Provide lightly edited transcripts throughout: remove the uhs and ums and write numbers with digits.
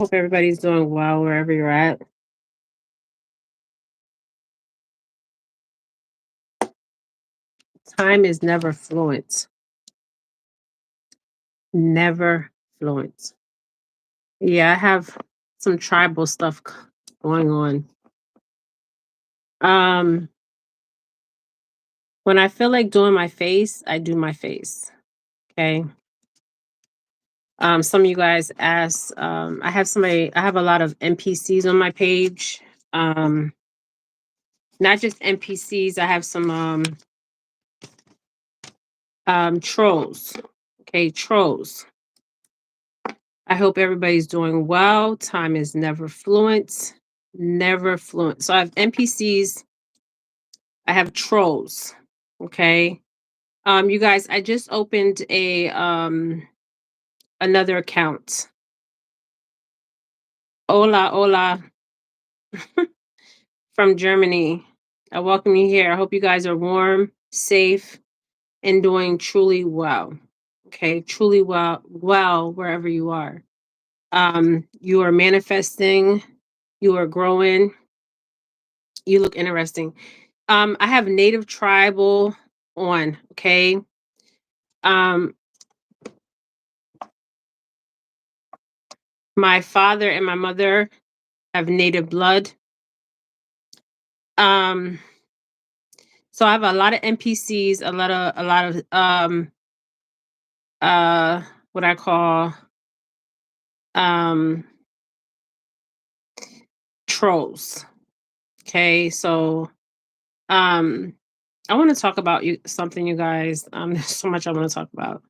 Hope everybody's doing well wherever you're at. Time is never fluent. Never fluent. Yeah, I have some tribal stuff going on. Um, when I feel like doing my face, I do my face. Okay. Some of you guys asked, I have a lot of NPCs on my page. Um, Not just NPCs, I have some trolls. Okay, trolls. I hope everybody's doing well. Time is never fluent. Never fluent. So I have NPCs, I have trolls. Okay. You guys, I just opened a another account. Hola, hola from Germany. I welcome you here. I hope you guys are warm, safe, and doing truly well. Okay, truly well wherever you are. You are manifesting, you are growing, you look interesting. I have native tribal on, okay? Um, my father and my mother have native blood. Um, so I have a lot of NPCs, a lot of what I call um trolls. Okay, so um I want to talk about something, you guys. There's so much I want to talk about.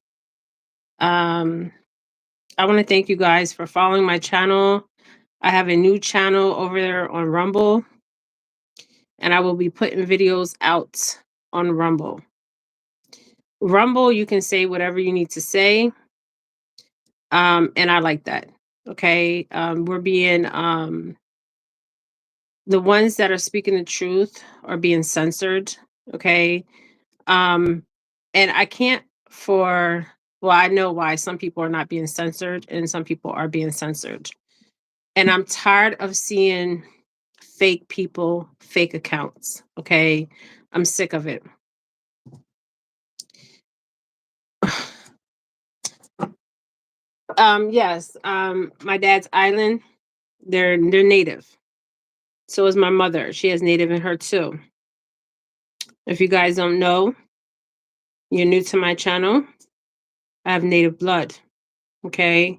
Um I want to thank you guys for following my channel. I have a new channel over there on Rumble, and I will be putting videos out on Rumble. Rumble, you can say whatever you need to say. And I like that. Okay. We're being the ones that are speaking the truth are being censored. Okay. Um, and I can't for well, I know why some people are not being censored and some people are being censored. And I'm tired of seeing fake people, fake accounts. Okay. I'm sick of it. Yes. My dad's island, they're native. So is my mother. She has native in her too. If you guys don't know, you're new to my channel. I have native blood. Okay.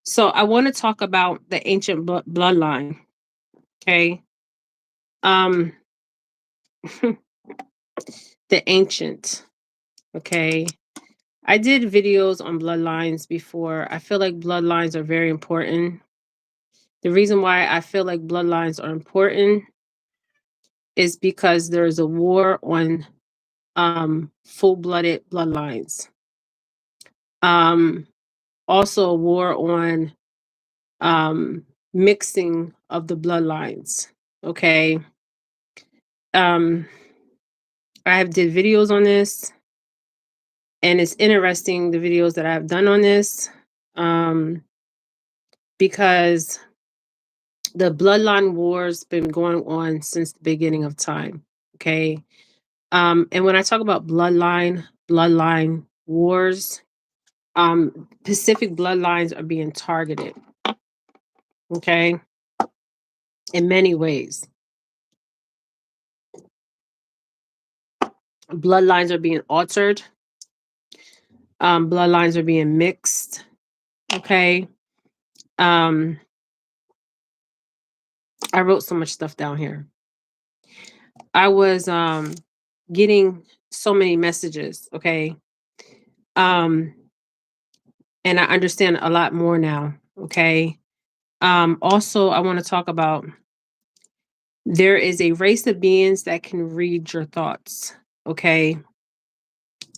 So I want to talk about the ancient bloodline. Okay. Um, the ancient. Okay. I did videos on bloodlines before. I feel like bloodlines are very important. The reason why I feel like bloodlines are important is because there's a war on full-blooded bloodlines. Um, Also a war on um, mixing of the bloodlines. Okay. Um, I have did videos on this, and it's interesting the videos that I've done on this um, because the bloodline wars been going on since the beginning of time. Okay. And when I talk about bloodline wars, Pacific bloodlines are being targeted. Okay. In many ways. Bloodlines are being altered. Bloodlines are being mixed. Okay. Um, I wrote so much stuff down here. I was getting so many messages. Okay. Um, and I understand a lot more now. Okay. Also, I want to talk about there is a race of beings that can read your thoughts. Okay.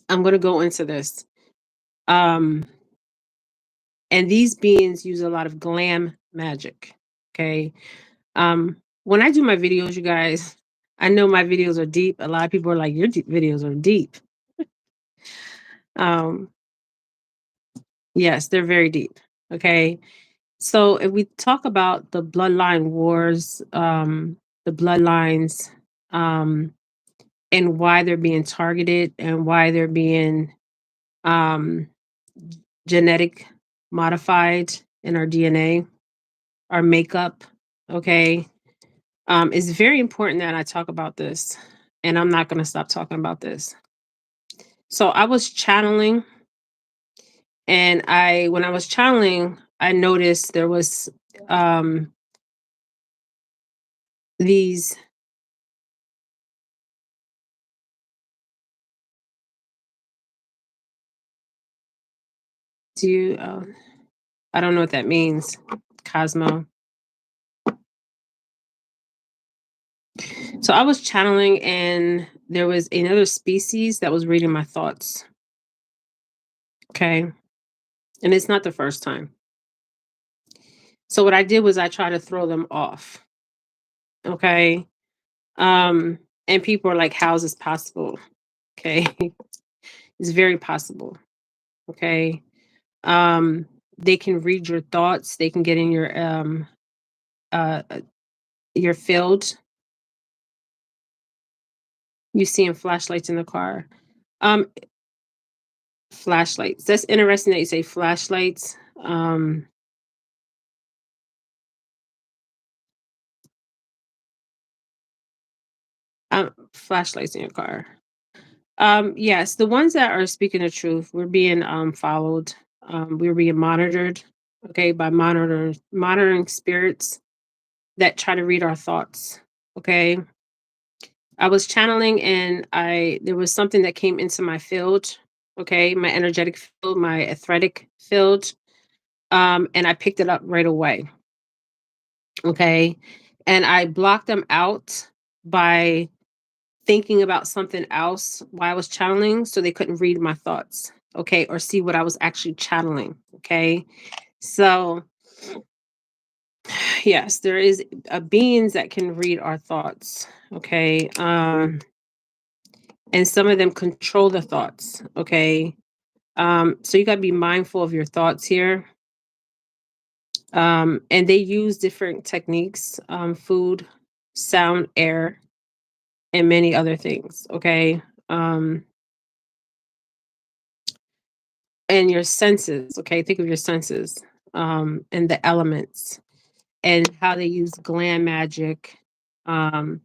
I'm going to go into this. Um, and these beings use a lot of glam magic. Okay. When I do my videos, you guys, I know my videos are deep. A lot of people are like, your videos are deep. Um, yes, they're very deep. Okay. So if we talk about the bloodline wars, the bloodlines, um, and why they're being targeted and why they're being um, genetic modified in our DNA, our makeup, okay, it's very important that I talk about this, and I'm not going to stop talking about this. So I was channeling, and when I was channeling, I noticed there was um, these. Do you? I don't know what that means, Cosmo. So I was channeling, and there was another species that was reading my thoughts. Okay, and it's not the first time. So what I did was I tried to throw them off. Okay, um, and people are like, "How is this possible?" Okay, it's very possible. Okay, they can read your thoughts. They can get in uh your field. You seeing flashlights in the car. Um, Flashlights. That's interesting that you say flashlights. Flashlights in your car. Yes, the ones that are speaking the truth, we're being followed. We're being monitored, okay, by monitoring spirits that try to read our thoughts. Okay. I was channeling, and I there was something that came into my field, okay, my energetic field, my athletic field. And I picked it up right away. Okay. And I blocked them out by thinking about something else while I was channeling, so they couldn't read my thoughts, okay, or see what I was actually channeling, okay? So, yes, there is beings that can read our thoughts, okay? And some of them control the thoughts, okay? So you got to be mindful of your thoughts here. And they use different techniques, food, sound, air, and many other things, okay? Um, and your senses, okay, think of your senses, and the elements, and how they use glam magic, um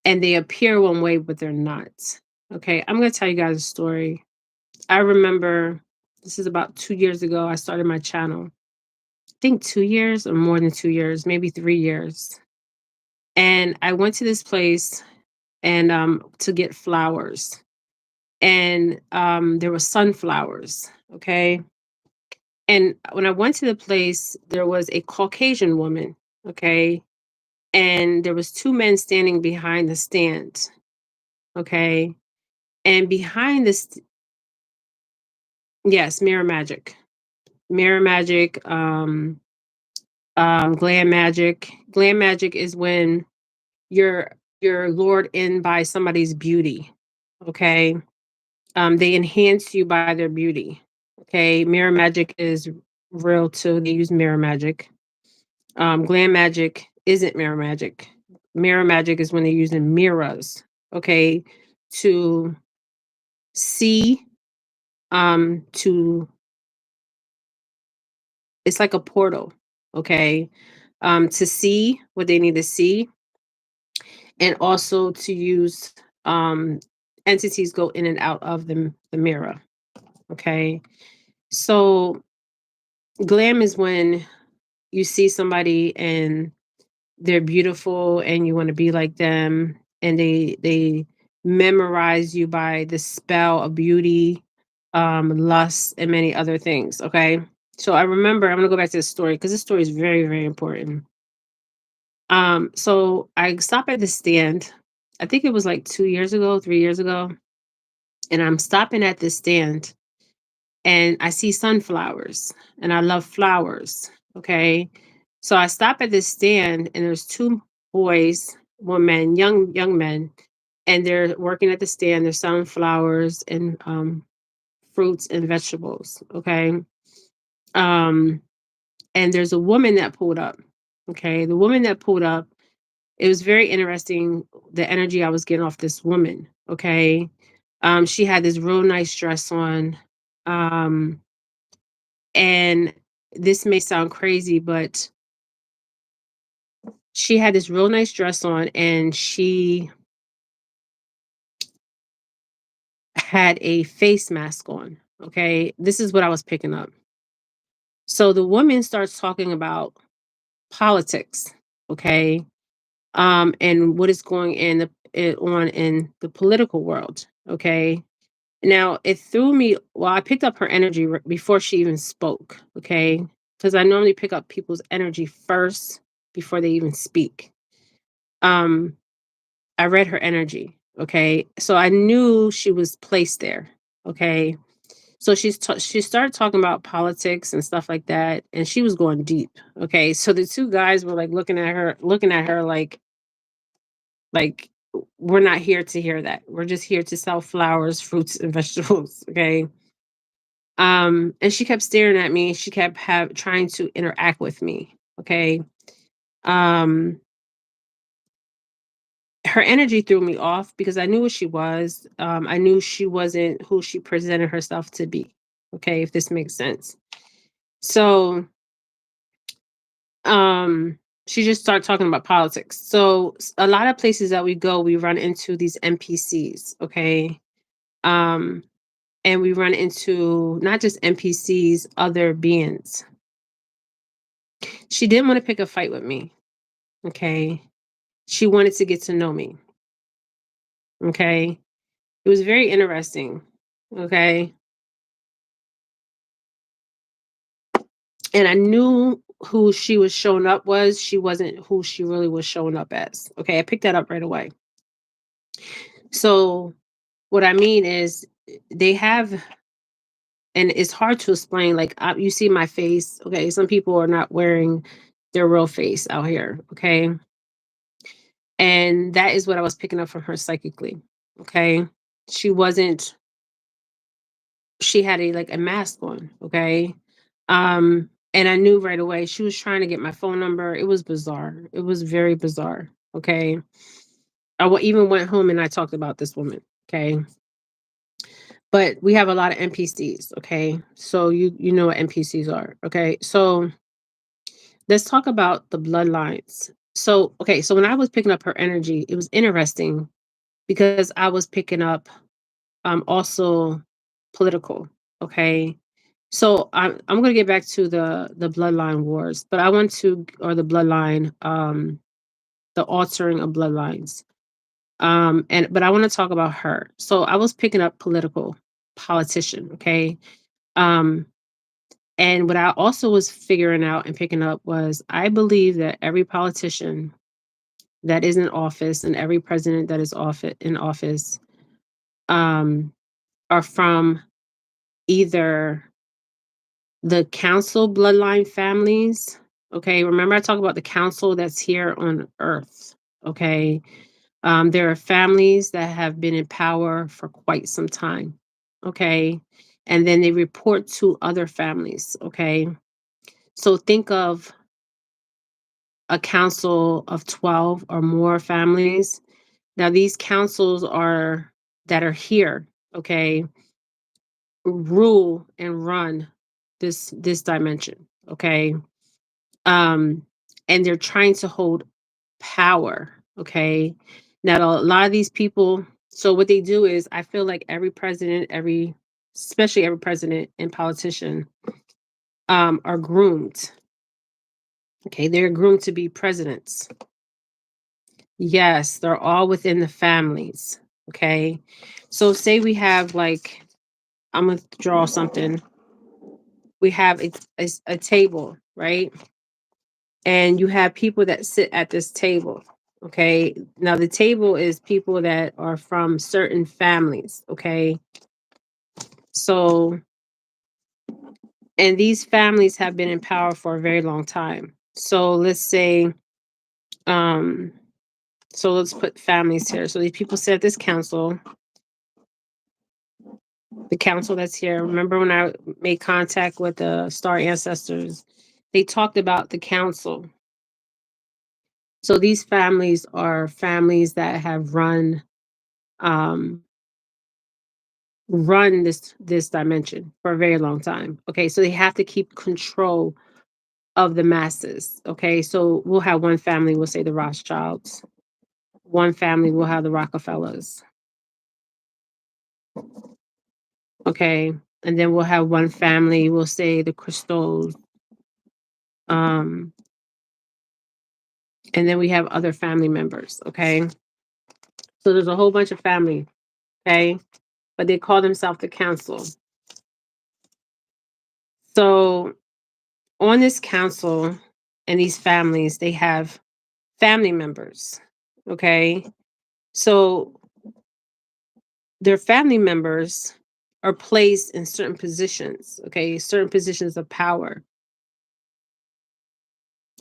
and they appear one way but they're not. Okay, I'm going to tell you guys a story. I remember, this is about 2 years ago, I started my channel. I think 2 years or more than 2 years, maybe 3 years. And I went to this place, and to get flowers, and there were sunflowers, okay. And when I went to the place, there was a Caucasian woman, okay? And there was two men standing behind the stand, okay? And behind this, yes, mirror magic. Mirror magic, glam magic. Glam magic is when you're you're lured in by somebody's beauty, okay? They enhance you by their beauty, okay? Mirror magic is real too. They use mirror magic. Glam magic isn't mirror magic. Mirror magic is when they're using mirrors, okay, to see, to it's like a portal, okay, to see what they need to see, and also to use entities go in and out of the mirror, okay. So glam is when you see somebody and they're beautiful and you want to be like them, and they memorize you by the spell of beauty, lust, and many other things, okay. So I remember, I'm going to go back to the story because this story is very, very important. So I stopped at the stand, I think it was like 2 years ago, 3 years ago, and I'm stopping at this stand, and I see sunflowers, and I love flowers. Okay. So I stop at this stand, and there's two boys, one man, young men, and they're working at the stand. They're selling flowers and fruits and vegetables. Okay. Um and there's a woman that pulled up. Okay, the woman that pulled up, it was very interesting the energy I was getting off this woman. Okay, she had this real nice dress on, um, and this may sound crazy, but she had this real nice dress on, and she had a face mask on. Okay, this is what I was picking up. So the woman starts talking about politics. Okay, and what is going on in the political world. Okay. Now it threw me. Well, I picked up her energy before she even spoke. Okay, because I normally pick up people's energy first before they even speak. Um, I read her energy. Okay, so I knew she was placed there. Okay, so she started talking about politics and stuff like that, and she was going deep. Okay, so the two guys were like looking at her like, we're not here to hear that. We're just here to sell flowers, fruits, and vegetables. Okay. And she kept staring at me. She kept trying to interact with me. Okay. Um, her energy threw me off because I knew what she was. I knew she wasn't who she presented herself to be. Okay, if this makes sense. So she just started talking about politics. So a lot of places that we go, we run into these NPCs. Okay. Um, and we run into not just NPCs, other beings. She didn't want to pick a fight with me. Okay. She wanted to get to know me. Okay. It was very interesting. Okay. And I knew who she was showing up was. She wasn't who she really was showing up as. Okay. I picked that up right away. So, what I mean is, they have, and it's hard to explain. Like, you see my face. Okay. Some people are not wearing their real face out here. Okay. And that is what I was picking up from her psychically. Okay. She wasn't, she had a mask on. Okay. And I knew right away she was trying to get my phone number. It was bizarre. It was very bizarre. Okay. Even went home and I talked about this woman. Okay. But we have a lot of NPCs. Okay. So you know what NPCs are. Okay. So let's talk about the bloodlines. So, okay. So when I was picking up her energy, it was interesting because I was picking up also political. Okay. So I'm gonna get back to the bloodline wars, but I want to, or the bloodline, the altering of bloodlines. And but I want to talk about her. So I was picking up politician, okay? Um, and what I also was figuring out and picking up was, I believe that every politician that is in office and every president that is in office, um, are from either the council bloodline families. Okay, remember I talked about the council that's here on earth. Okay, there are families that have been in power for quite some time. Okay, and then they report to other families. Okay, so think of a council of 12 or more families. Now these councils are that are here. Okay, rule and run this dimension. Okay, um and they're trying to hold power. Okay, now a lot of these people, so what they do is, I feel like every president, especially every president and politician, are groomed. Okay, they're groomed to be presidents. Yes, they're all within the families. Okay, so say we have, like, I'm gonna draw something. We have a table, right? And you have people that sit at this table. Okay. Now the table is people that are from certain families. Okay. So, and these families have been in power for a very long time. So let's say, um, so let's put families here. So these people sit at this council, the council that's here. Remember when I made contact with the star ancestors? they talked about the council. So these families are families that have um run this dimension for a very long time. Okay, so they have to keep control of the masses. Okay, so we'll have one family, we'll say the Rothschilds. One family will have the Rockefellers. Okay, and then we'll have one family, we'll say the Crystals. Um, and then we have other family members. Okay, so there's a whole bunch of family. Okay, but they call themselves the council. So on this council and these families, they have family members. Okay, so their family members are placed in certain positions. Okay, certain positions of power.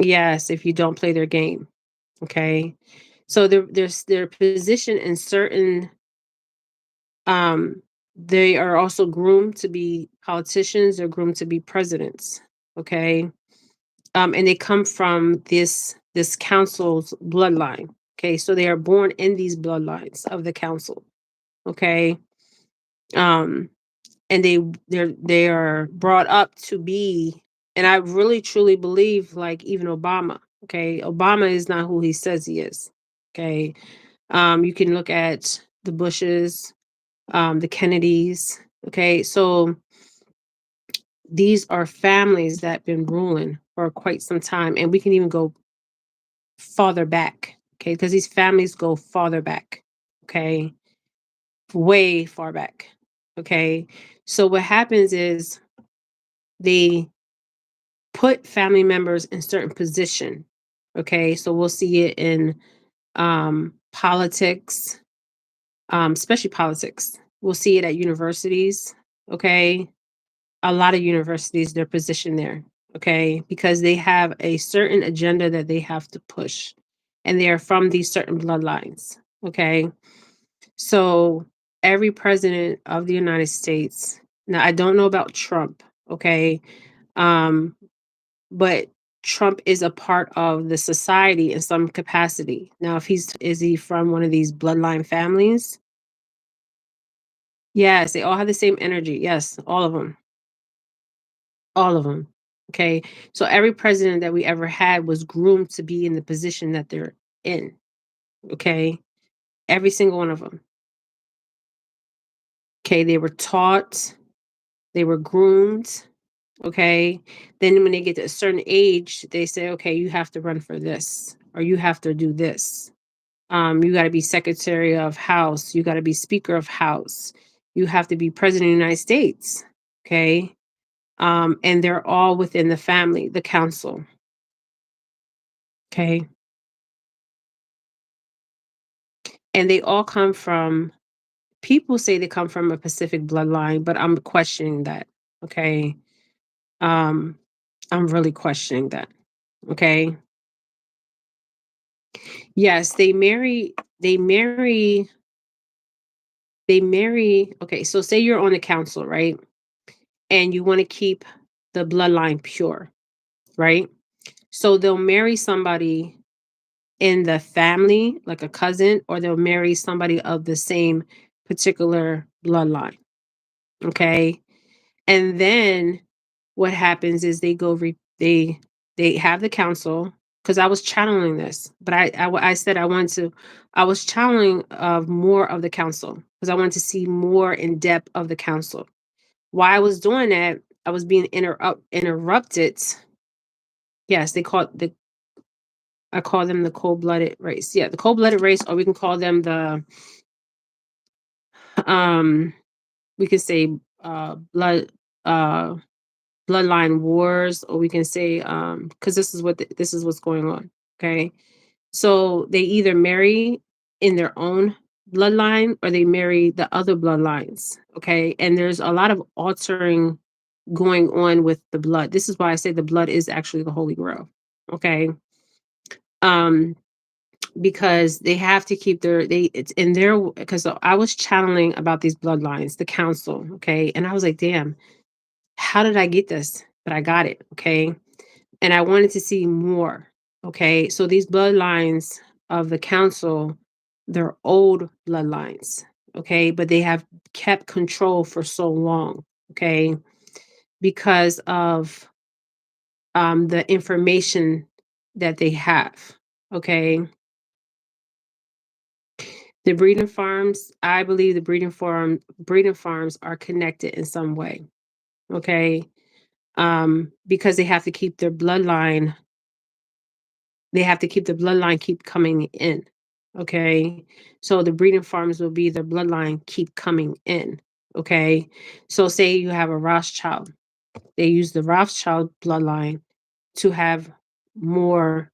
Yes, if you don't play their game. Okay, so they're positioned in certain. Um, they are also groomed to be politicians. They're groomed to be presidents. Okay, and they come from this council's bloodline. Okay, so they are born in these bloodlines of the council. Okay, um, and they are brought up to be. And I really truly believe, like even Obama. Okay, Obama is not who he says he is. Okay, you can look at the Bushes, the Kennedys. Okay, so these are families that have been ruling for quite some time, and we can even go farther back. Okay, because these families go farther back. Okay, way far back. Okay, so what happens is they put family members in certain position. Okay, so we'll see it in politics, especially politics. We'll see it at universities. Okay, a lot of universities, they're positioned there. Okay, because they have a certain agenda that they have to push, and they are from these certain bloodlines. Okay, so every president of the United States. Now, I don't know about Trump. Okay, um, but Trump is a part of the society in some capacity. Now, if he's is he from one of these bloodline families? Yes, they all have the same energy. Yes, all of them. All of them. Okay. So every president that we ever had was groomed to be in the position that they're in. Okay. Every single one of them. Okay. They were taught, they were groomed. Okay. Then when they get to a certain age, they say, okay, you have to run for this or you have to do this. You got to be Secretary of House. You got to be Speaker of House. You have to be President of the United States. Okay. And they're all within the family, the council. Okay. And they all come from, people say they come from a Pacific bloodline, but I'm questioning that. Okay. Um, I'm really questioning that. Okay. Yes, they marry. Okay. So say you're on the council, right? And you want to keep the bloodline pure, right? So they'll marry somebody in the family, like a cousin, or they'll marry somebody of the same particular bloodline. Okay. And then what happens is they have the council, because I was channeling this, but I said I was channeling of more of the council because I wanted to see more in depth of the council. While I was doing that, I was being interrupted. Yes, they call the I call them the cold-blooded race. Yeah, the cold-blooded race, or we can call them the um we could say uh bloodline wars, or we can say because this is what's going on. Okay, so they either marry in their own bloodline or they marry the other bloodlines. Okay, and there's a lot of altering going on with the blood. This is why I say the blood is actually the holy grail. Okay, um because they have to keep it's in their, because I was channeling about these bloodlines, the council. Okay, and I was like, damn, how did I get this? But I got it. Okay, and I wanted to see more. Okay, so these bloodlines of the council, they're old bloodlines. Okay, but they have kept control for so long. Okay, because of the information that they have. Okay, the breeding farms. I believe the breeding farms are connected in some way. Okay, because they have to keep their bloodline. They have to keep the bloodline keep coming in. Okay, so the breeding farms will be the bloodline keep coming in. Okay, so say you have a Rothschild, they use the Rothschild bloodline to have more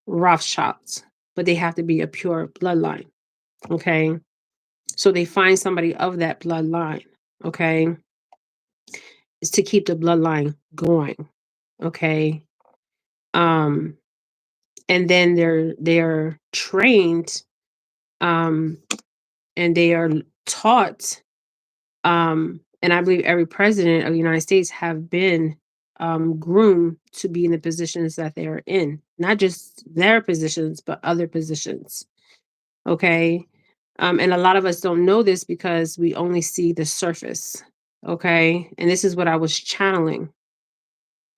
Rothschilds, but they have to be a pure bloodline. Okay. So they find somebody of that bloodline. Okay. Is to keep the bloodline going. Okay. Um, and then they're trained, um, and they are taught, and I believe every president of the United States have been groomed to be in the positions that they are in, not just their positions, but other positions. Okay. And a lot of us don't know this because we only see the surface. Okay. And this is what I was channeling,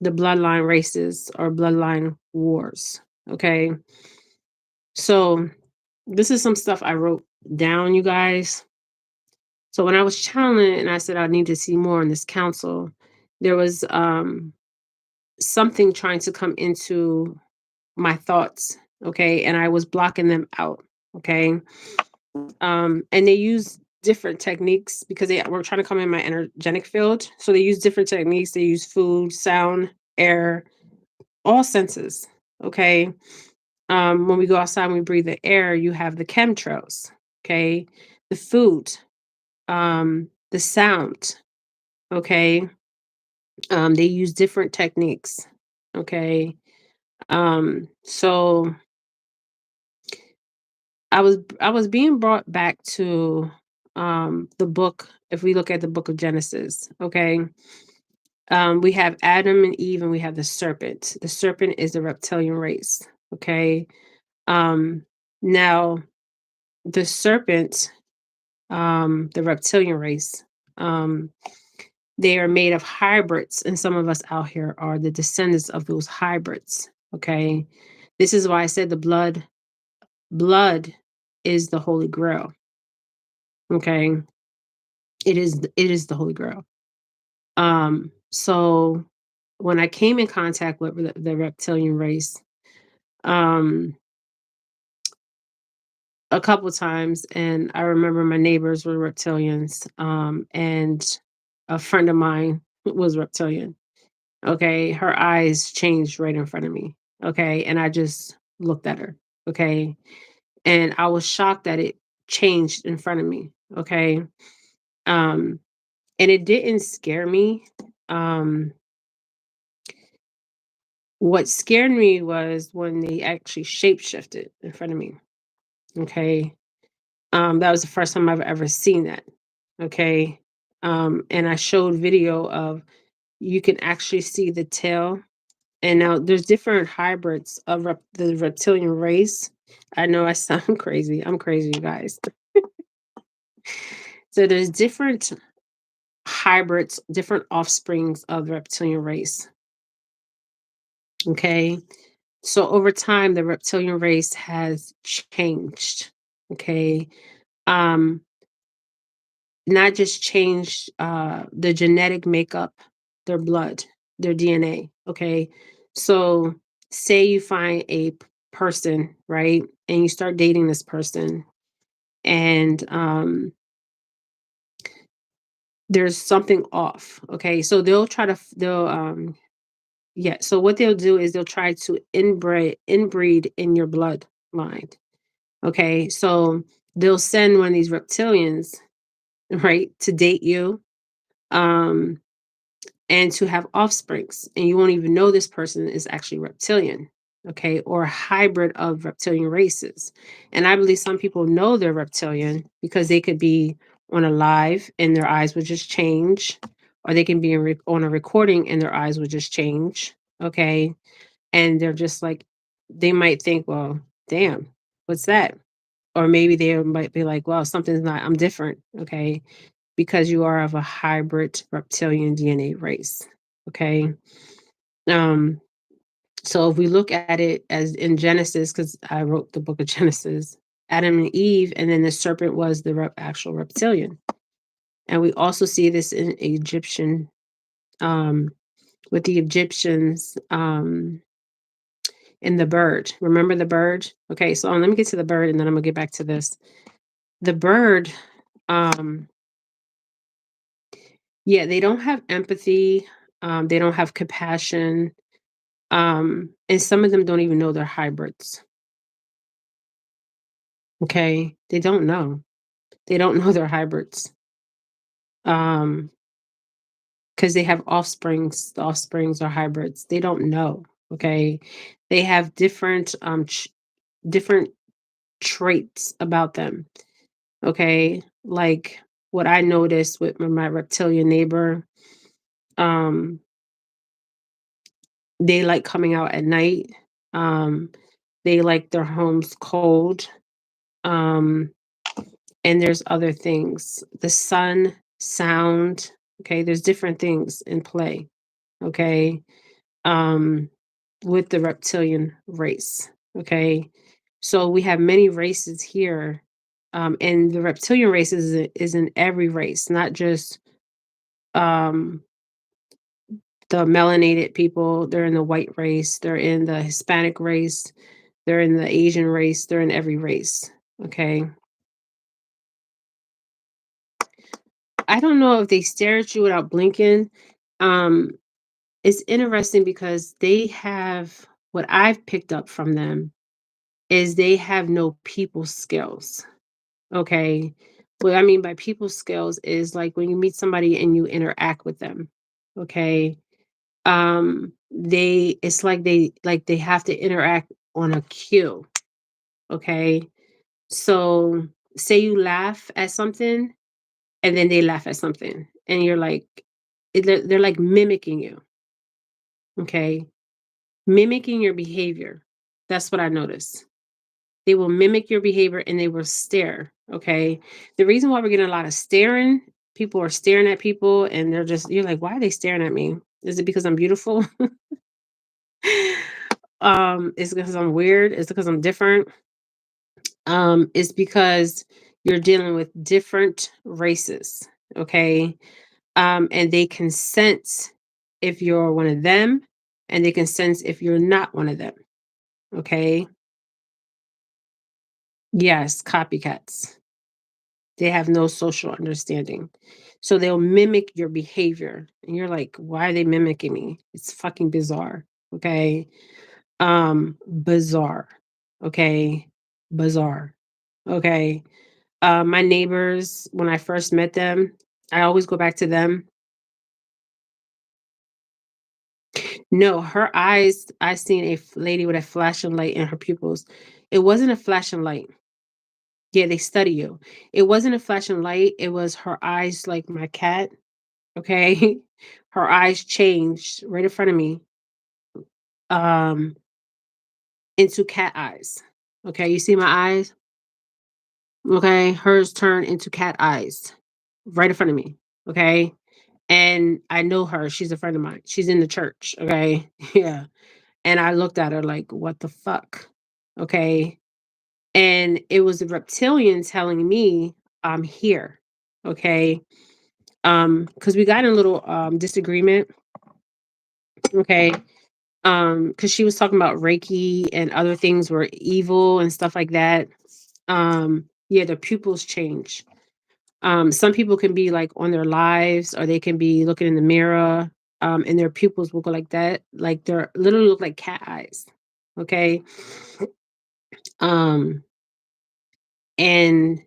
the bloodline races or bloodline wars. Okay. So this is some stuff I wrote down, you guys. So when I was channeling and I said I need to see more in this council, there was something trying to come into my thoughts. Okay. And I was blocking them out. Okay. And they use different techniques because they were trying to come in my energetic field. So they use different techniques. They use food, sound, air, all senses. Okay. When we go outside and we breathe the air, you have the chemtrails. Okay. The food, the sound. Okay. They use different techniques. Okay. So I was being brought back to the book. If we look at the book of Genesis, okay, we have Adam and Eve, and we have the serpent. The serpent is the reptilian race. Okay, um, now the serpent, the reptilian race, um, they are made of hybrids, and some of us out here are the descendants of those hybrids. Okay, this is why I said the blood is the holy grail. Okay, it is the holy grail. So when I came in contact with the reptilian race, um, a couple times, and I remember my neighbors were reptilians, and a friend of mine was reptilian. Okay, her eyes changed right in front of me. Okay, and I just looked at her. Okay, and I was shocked that it changed in front of me. Okay, um, and it didn't scare me. Um, what scared me was when they actually shapeshifted in front of me. Okay. That was the first time I've ever seen that. Okay. And I showed video of, you can actually see the tail. And now there's different hybrids of the reptilian race. I know I sound crazy. I'm crazy, you guys. So there's different hybrids, different offsprings of the reptilian race. Okay. So over time, the reptilian race has changed. Okay. Um, Not just changed the genetic makeup, their blood, their DNA. Okay. So say you find a person, right? And you start dating this person, and there's something off. Okay. So they'll yeah. So what they'll do is they'll try to inbreed in your bloodline. Okay, so they'll send one of these reptilians, right, to date you, um, and to have offsprings, and you won't even know this person is actually reptilian, okay, or a hybrid of reptilian races. And I believe some people know they're reptilian because they could be on a live and their eyes would just change, or they can be on a recording and their eyes would just change. okay? And they're just like, they might think, well, damn, what's that? Or maybe they might be like, well, something's not, I'm different, okay? Because you are of a hybrid reptilian DNA race, okay? Um, so if we look at it as in Genesis, because I wrote the book of Genesis, Adam and Eve, and then the serpent was the actual reptilian. And we also see this in Egyptian, um, with the Egyptians, in the bird. Remember the bird? Okay, so let me get to the bird and then I'm gonna get back to this. The bird, um, yeah, they don't have empathy, they don't have compassion, and some of them don't even know they're hybrids. Okay, they don't know. They don't know they're hybrids. Um, because they have offsprings. The offsprings are hybrids. They don't know. Okay, they have different different traits about them. Okay, like what I noticed with my reptilian neighbor, um, they like coming out at night. Um, they like their homes cold. Um, and there's other things. The sun, sound. Okay, there's different things in play. Okay, um, with the reptilian race. Okay, so we have many races here, and the reptilian race is in every race, not just um, the melanated people. They're in the white race. They're in the Hispanic race. They're in the Asian race. They're in every race. Okay, I don't know if they stare at you without blinking. Um, it's interesting because they have what I've picked up from them is they have no people skills. Okay. What I mean by people skills is like when you meet somebody and you interact with them. Okay. They it's like they have to interact on a cue. Okay. So say you laugh at something and then they laugh at something and you're like they're like mimicking you. Okay. Mimicking your behavior. That's what I noticed. They will mimic your behavior and they will stare. Okay. The reason why we're getting a lot of staring, people are staring at people and they're just, you're like, why are they staring at me? Is it because I'm beautiful? Is it because I'm weird? Is it because I'm different? It's because you're dealing with different races. Okay. And they can sense if you're one of them and they can sense if you're not one of them. Okay. Yes, copycats. They have no social understanding. So they'll mimic your behavior. And you're like, why are they mimicking me? It's fucking bizarre. Okay. Bizarre. Okay. Bizarre. Okay. My neighbors, when I first met them, I always go back to them. No, her eyes, I seen a lady with a flashing light in her pupils. It wasn't a flashing light. Yeah, they study you. It wasn't a flashing light. It was her eyes like my cat. Okay. Her eyes changed right in front of me, um, into cat eyes. Okay, you see my eyes? Okay, hers turned into cat eyes right in front of me. Okay. And I know her. She's a friend of mine. She's in the church. Okay. Yeah. And I looked at her like, what the fuck? Okay. And it was a reptilian telling me I'm here. Okay. Because we got in a little disagreement. Okay. Because she was talking about Reiki and other things were evil and stuff like that. Yeah, the pupils change. Some people can be like on their lives or they can be looking in the mirror, and their pupils will go like that. Like they're literally look like cat eyes. Okay. Um, and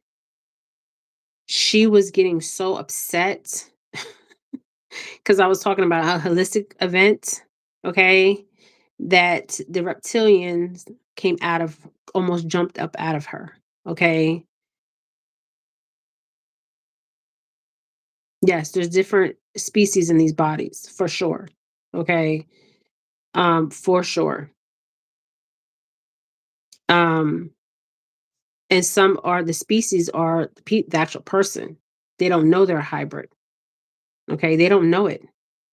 she was getting so upset because I was talking about a holistic event. Okay. That the reptilians came out of almost jumped up out of her. Okay. Yes, there's different species in these bodies for sure. Okay. For sure. Um, and some are the species are the actual person. They don't know they're a hybrid. Okay, they don't know it.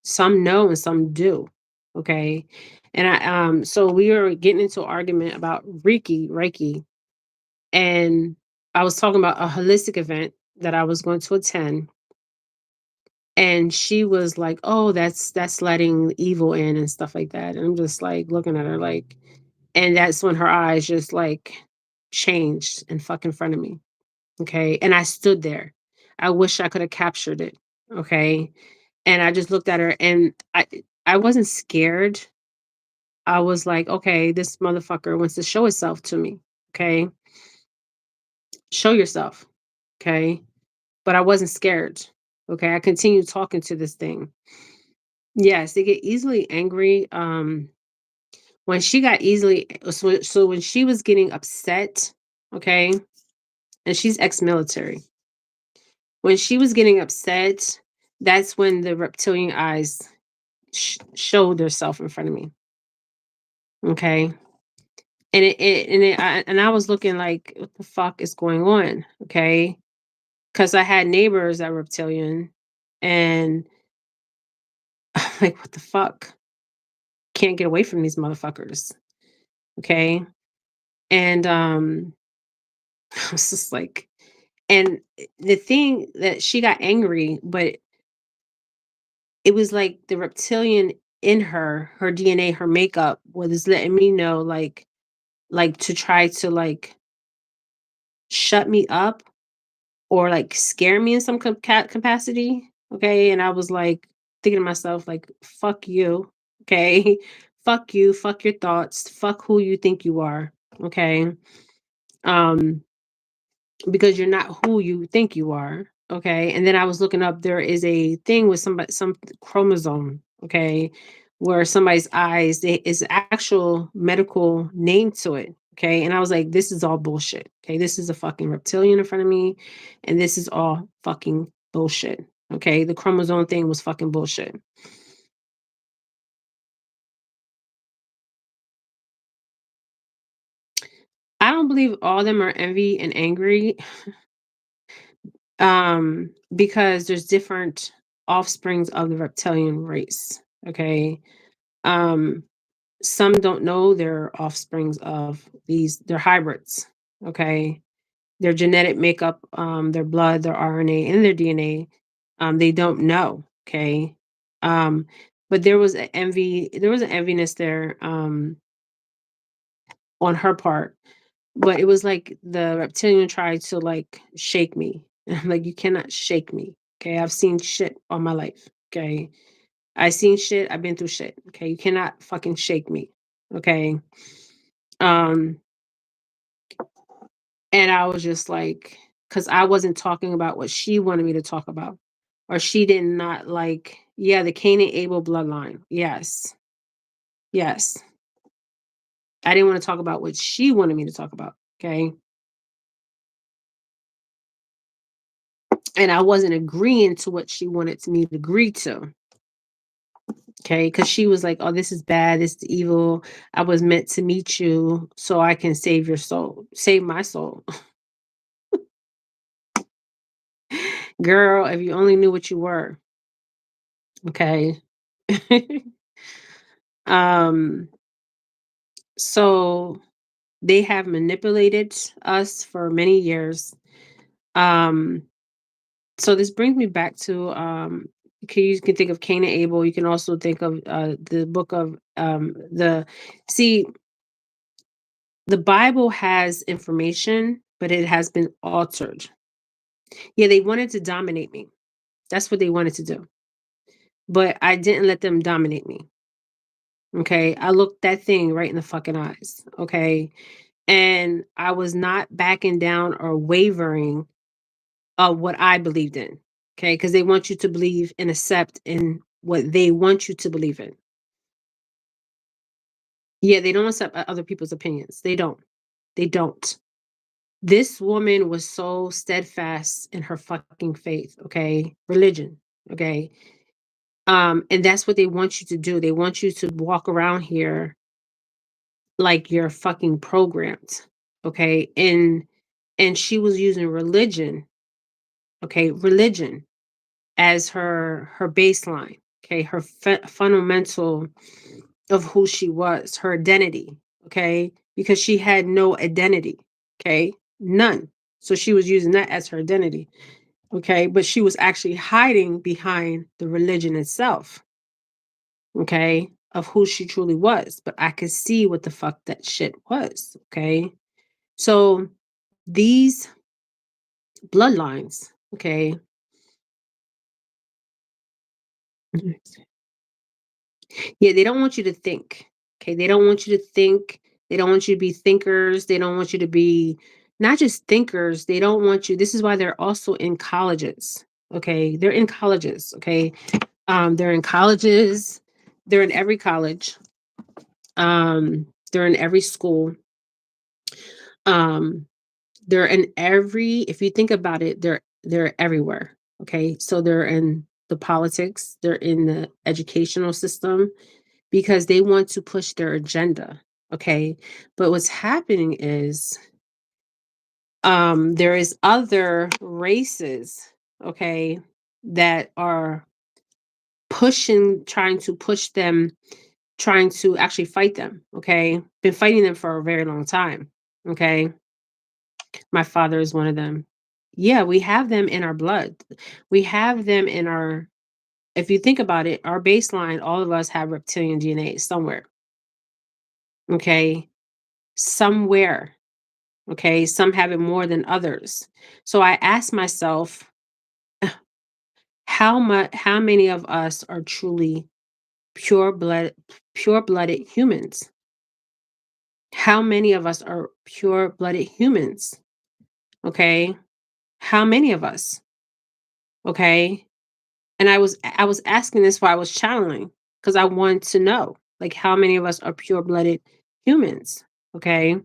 Some know and some do. Okay, and so we were getting into an argument about Reiki, and I was talking about a holistic event that I was going to attend, and she was like, "Oh, that's letting evil in and stuff like that." And I'm just like looking at her like, and that's when her eyes just like changed and fuck in front of me. Okay, and I stood there. I wish I could have captured it. Okay, and I just looked at her, and I wasn't scared. I was like, okay, this motherfucker wants to show itself to me. Okay, show yourself. Okay, but I wasn't scared. Okay, I continued talking to this thing. Yes, they get easily angry. When she got easily, so when she was getting upset, okay, and she's ex-military. When she was getting upset, that's when the reptilian eyes showed herself in front of me. Okay, and I was looking like, what the fuck is going on? Okay, because I had neighbors that were reptilian, and I'm like, what the fuck? Can't get away from these motherfuckers. Okay, and I was just like, and the thing that she got angry, but it was like the reptilian in her, her DNA, her makeup was letting me know, like to try to like shut me up or like scare me in some capacity. Okay. And I was like thinking to myself, like, fuck you. Okay. Fuck you. Fuck your thoughts. Fuck who you think you are. Okay. Um, because you're not who you think you are. Okay. And then I was looking up, there is a thing with some chromosome. Okay. Where somebody's eyes, is actual medical name to it. Okay. And I was like, this is all bullshit. Okay. This is a fucking reptilian in front of me. And this is all fucking bullshit. Okay. The chromosome thing was fucking bullshit. I don't believe all of them are envy and angry. Because there's different offsprings of the reptilian race. Okay. Um, some don't know they're offsprings of these, they're hybrids. Okay. Their genetic makeup, their blood, their RNA, and their DNA, they don't know. Okay. Um, but there was an enviness there, on her part, but it was like the reptilian tried to like shake me. I'm like, you cannot shake me. Okay. I've seen shit all my life. Okay. I seen shit. I've been through shit. Okay. You cannot fucking shake me. Okay. Um, and I was just like, because I wasn't talking about what she wanted me to talk about. Or she did not like, yeah, the Cain and Abel bloodline. Yes. Yes. I didn't want to talk about what she wanted me to talk about. Okay. And I wasn't agreeing to what she wanted me to agree to. Okay, because she was like, "Oh, this is bad. This is evil. I was meant to meet you so I can save your soul, save my soul." Girl, if you only knew what you were. Okay. um. So they have manipulated us for many years. Um. So this brings me back to you can think of Cain and Abel. You can also think of the book of the see the Bible has information, but it has been altered. Yeah, they wanted to dominate me. That's what they wanted to do. But I didn't let them dominate me. Okay. I looked that thing right in the fucking eyes. Okay. And I was not backing down or wavering of what I believed in. Okay. Because they want you to believe and accept in what they want you to believe in. Yeah, they don't accept other people's opinions. They don't. They don't. This woman was so steadfast in her fucking faith, okay? Religion, okay? And that's what they want you to do. They want you to walk around here like you're fucking programmed. Okay. And she was using religion, okay, religion as her baseline, okay, her fundamental of who she was, her identity, okay, because she had no identity, okay, none. So she was using that as her identity, okay, but she was actually hiding behind the religion itself, okay, of who she truly was. But I could see what the fuck that shit was, okay. So these bloodlines, okay. Yeah, they don't want you to think. Okay. They don't want you to think. They don't want you to be thinkers. They don't want you to be not just thinkers. They don't want you. This is why they're also in colleges. Okay. They're in colleges. Okay. They're in colleges. They're in every college. They're in every school. Um, they're in every, if you think about it, they're everywhere. Okay. So they're in the politics, they're in the educational system, because they want to push their agenda, okay? But what's happening is there is other races, okay, that are pushing, trying to push them, trying to actually fight them, okay? Been fighting them for a very long time, okay? My father is one of them. Yeah, we have them in our blood. We have them in our, if you think about it, our baseline, all of us have reptilian DNA somewhere, okay? Somewhere. Okay. Some have it more than others. So I ask myself, how many of us are truly pure blood, pure blooded humans? How many of us are pure blooded humans? Okay. How many of us? Okay. And I was asking this while I was channeling, because I wanted to know, like, how many of us are pure blooded humans? Okay.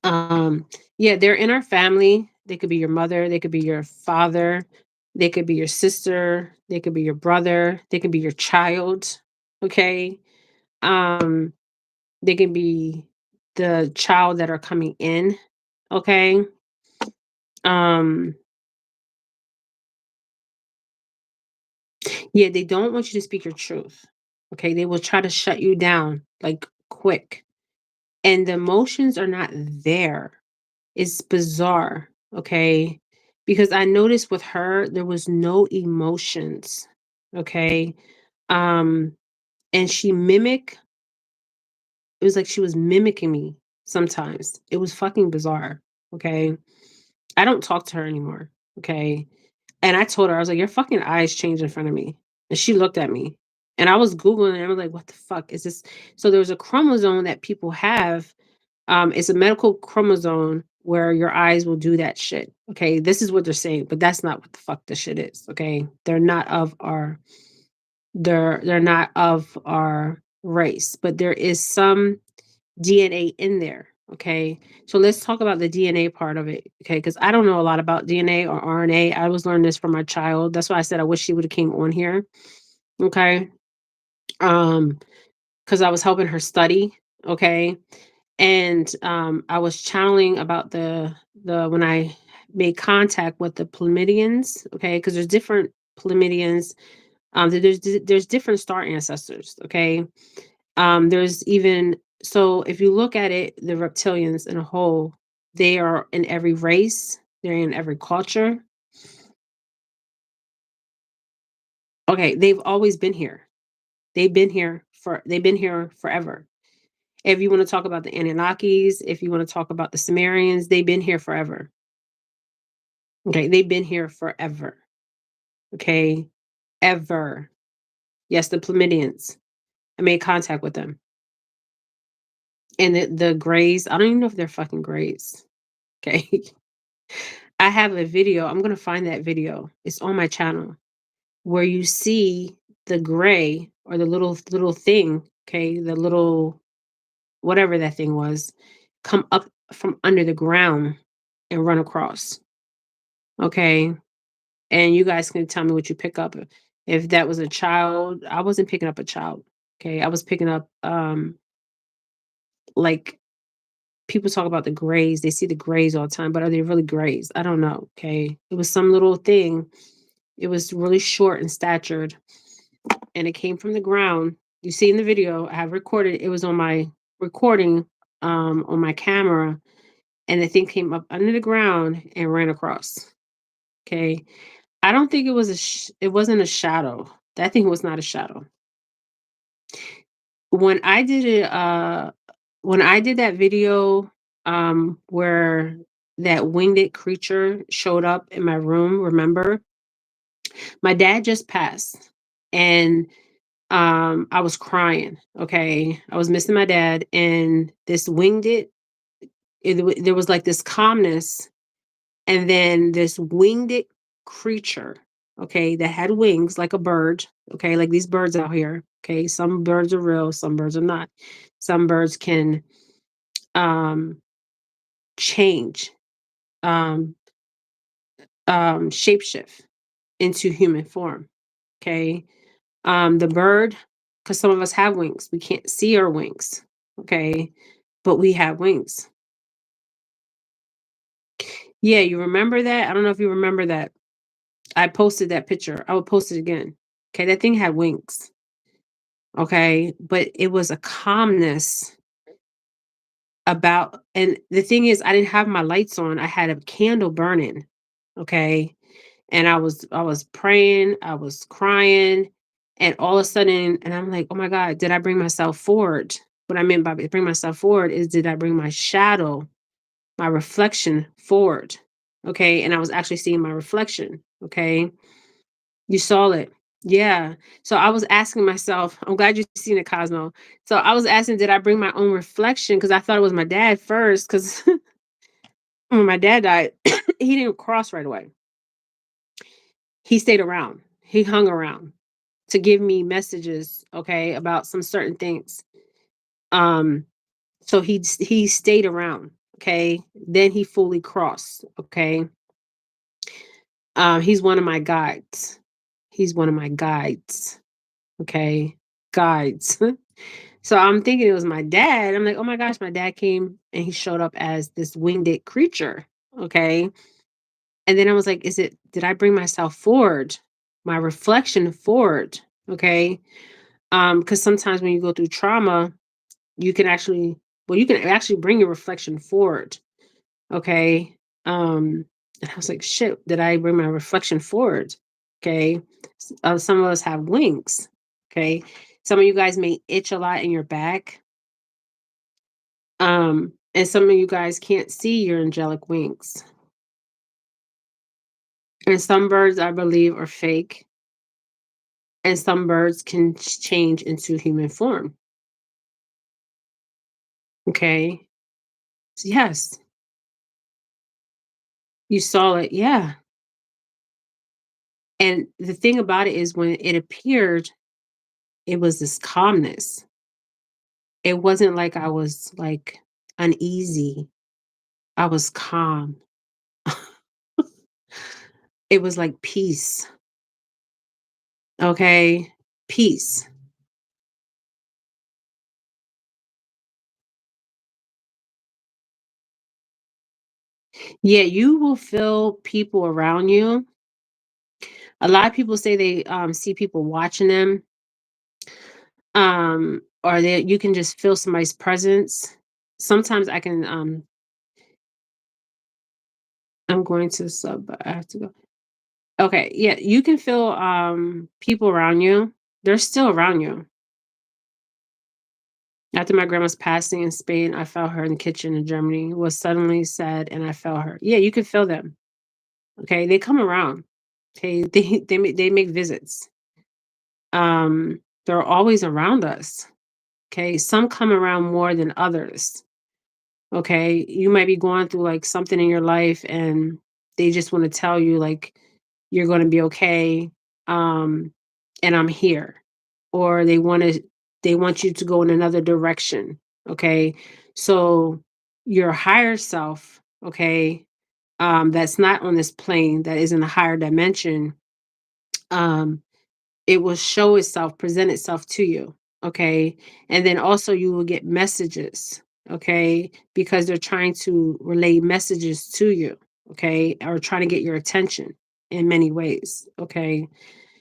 Um, yeah, they're in our family. They could be your mother, they could be your father, they could be your sister, they could be your brother, they could be your child. Okay. Um, they can be the child that are coming in. Okay. Um, yeah, they don't want you to speak your truth. Okay. They will try to shut you down like quick. And the emotions are not there. It's bizarre, okay? Because I noticed with her, there was no emotions, okay? Um, and she mimic it was like she was mimicking me sometimes. It was fucking bizarre, okay? I don't talk to her anymore, okay? And I told her, I was like, your fucking eyes changed in front of me. And she looked at me. And I was Googling and I was like, what the fuck is this? So there's a chromosome that people have. It's a medical chromosome where your eyes will do that shit. Okay, this is what they're saying, but that's not what the fuck this shit is. Okay, they're not of our race, but there is some DNA in there. Okay, so let's talk about the DNA part of it. Okay, because I don't know a lot about DNA or RNA. I was learning this from my child. That's why I said I wish she would have came on here. Okay, um, because I was helping her study. Okay, and I was channeling about the when I made contact with the Plemidians, okay, because there's different Plemidians. There's different star ancestors, okay. There's even so if you look at it, the reptilians in a whole, they are in every race, they're in every culture. Okay, they've always been here. They've been here forever. If you want to talk about the Anunnakis, if you want to talk about the Sumerians, they've been here forever. Okay, they've been here forever. Okay, ever. Yes, the Plemidians. I made contact with them. And the Greys, I don't even know if they're fucking Greys. Okay. I have a video. I'm gonna find that video. It's on my channel where you see the gray or the little thing, okay, the little whatever that thing was, come up from under the ground and run across. Okay. And you guys can tell me what you pick up. If that was a child, I wasn't picking up a child. Okay. I was picking up like people talk about the grays. They see the grays all the time, but are they really grays? I don't know. Okay. It was some little thing. It was really short and statured and it came from the ground. You see in the video, I have recorded it was on my recording on my camera, and the thing came up under the ground and ran across. Okay. I don't think it was it wasn't a shadow. That thing was not a shadow. When I did it when I did that video where that winged creature showed up in my room, remember? My dad just passed and I was crying, okay? I was missing my dad and this there was like this calmness and then this winged creature, okay, that had wings like a bird, okay, like these birds out here, okay? Some birds are real, some birds are not. Some birds can um change, um shapeshift into human form, okay? The bird, because some of us have wings. We can't see our wings, okay? But we have wings. Yeah, you remember that? I don't know if you remember that. I posted that picture. I will post it again. Okay, that thing had wings. Okay, but it was a calmness about, and the thing is, I didn't have my lights on. I had a candle burning. Okay, and I was praying. I was crying, and all of a sudden, and I'm like, oh my God, did I bring myself forward? What I meant by bring myself forward is, did I bring my shadow, my reflection forward? Okay, and I was actually seeing my reflection. Okay, you saw it. Yeah. So I was asking myself, I'm glad you've seen it, Cosmo. So I was asking, did I bring my own reflection? Because I thought it was my dad first. Because when my dad died, he didn't cross right away. He stayed around. He hung around to give me messages, okay, about some certain things. Um, so he stayed around, okay. Then he fully crossed, okay. He's one of my guides. He's one of my guides, okay, guides. So I'm thinking it was my dad. I'm like, oh my gosh, my dad came and he showed up as this winged creature, okay. And then I was like, did I bring myself forward, my reflection forward, okay. Because sometimes when you go through trauma, you can actually, well, you can actually bring your reflection forward. Okay. And I was like, shit, did I bring my reflection forward? Okay. Some of us have wings. Okay. Some of you guys may itch a lot in your back. And some of you guys can't see your angelic wings. And some birds, I believe, are fake. And some birds can change into human form. Okay. So yes, you saw it. Yeah. And the thing about it is when it appeared, it was this calmness. It wasn't like I was like uneasy. I was calm. It was like peace. Okay. Peace. Yeah, you will feel people around you. A lot of people say they see people watching them. Or that you can just feel somebody's presence. Sometimes I can I'm going to sub, but I have to go. Okay, yeah, you can feel people around you. They're still around you. After my grandma's passing in Spain, I felt her in the kitchen in Germany. Was suddenly sad, and I felt her. Yeah, you can feel them. Okay, they come around. Okay, they make visits. They're always around us. Okay, some come around more than others. Okay, you might be going through like something in your life, and they just want to tell you like you're going to be okay. Um, and I'm here, or they want you to go in another direction. Okay, so your higher self, okay, that's not on this plane, that is in a higher dimension. Um, it will show itself, present itself to you. Okay. And then also you will get messages. Okay. Because they're trying to relay messages to you. Okay. Or trying to get your attention in many ways. Okay.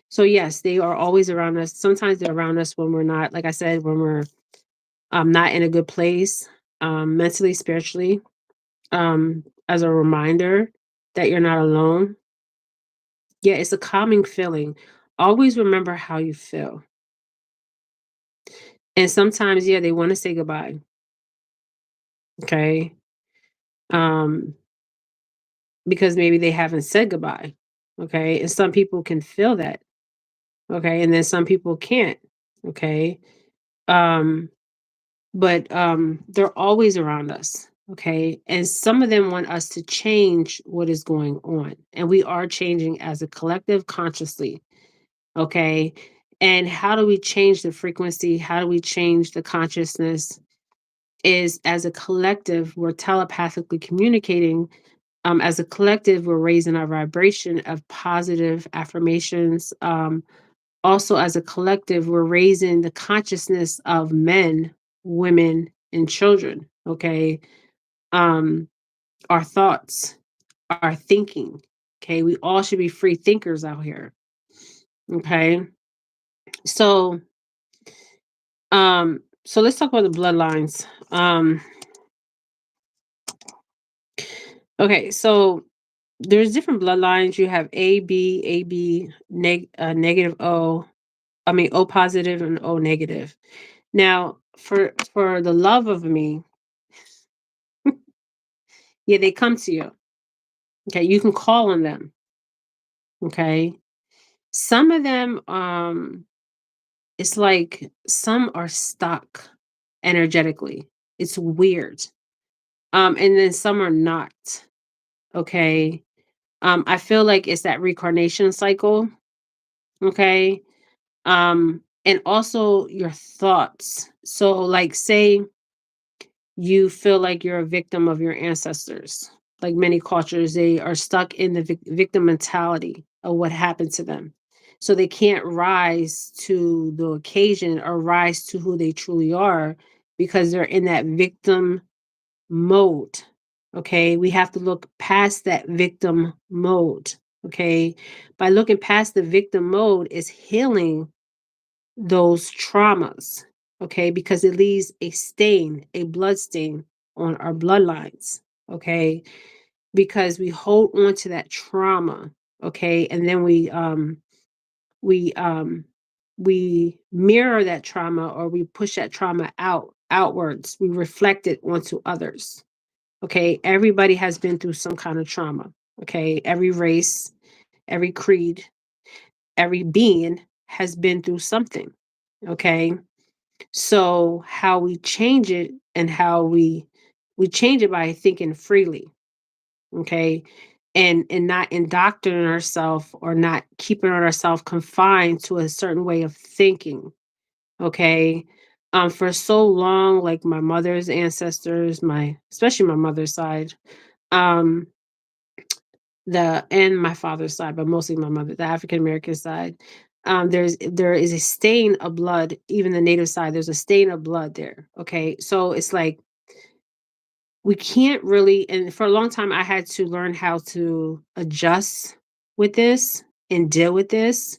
So yes, they are always around us. Sometimes they're around us when we're not, like I said, when we're not in a good place, mentally, spiritually, as a reminder that you're not alone. Yeah, it's a calming feeling. Always remember how you feel. And sometimes, yeah, they want to say goodbye. Okay. Um, because maybe they haven't said goodbye. Okay. And some people can feel that. Okay. And then some people can't. Okay. Um, but they're always around us. Okay. And some of them want us to change what is going on. And we are changing as a collective consciously. Okay. And how do we change the frequency? How do we change the consciousness? Is as a collective, we're telepathically communicating. As a collective, we're raising our vibration of positive affirmations. Also, as a collective, we're raising the consciousness of men, women, and children. Okay. Um, our thoughts, our thinking. Okay. We all should be free thinkers out here. Okay. So, so let's talk about the bloodlines. Okay. So, there's different bloodlines. You have AB, negative O. I mean O positive and O negative. Now, for the love of me, yeah, they come to you. Okay, you can call on them. Okay, some of them, it's like some are stuck energetically. It's weird. And then some are not. Okay, I feel like it's that reincarnation cycle. Okay, and also your thoughts. So like say you feel like you're a victim of your ancestors. Like many cultures, they are stuck in the victim mentality of what happened to them, so they can't rise to the occasion or rise to who they truly are because they're in that victim mode. Okay, we have to look past that victim mode. Okay, by looking past the victim mode is healing those traumas, okay, because it leaves a stain, a blood stain on our bloodlines, okay, because we hold on to that trauma, okay, and then we we mirror that trauma, or we push that trauma outwards, we reflect it onto others. Okay, everybody has been through some kind of trauma. Okay, every race, every creed, every being has been through something. Okay, so how we change it, and how we change it by thinking freely. Okay, and not indoctrinating ourselves, or not keeping ourselves confined to a certain way of thinking. Okay, for so long, like my mother's ancestors, my especially my mother's side, um and my father's side, but mostly my mother, the African American side. There is a stain of blood, even the native side. There's a stain of blood there. Okay, so it's like we can't really. And for a long time, I had to learn how to adjust with this and deal with this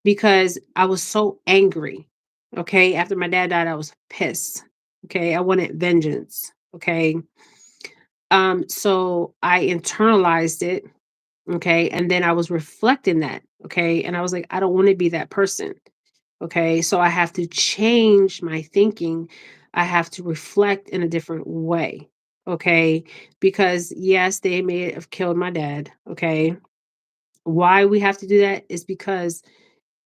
because I was so angry. Okay, after my dad died, I was pissed. Okay, I wanted vengeance. Okay, so I internalized it. Okay. And then I was reflecting that. Okay. And I was like, I don't want to be that person. Okay. So I have to change my thinking. I have to reflect in a different way. Okay. Because yes, they may have killed my dad. Okay. Why we have to do that is because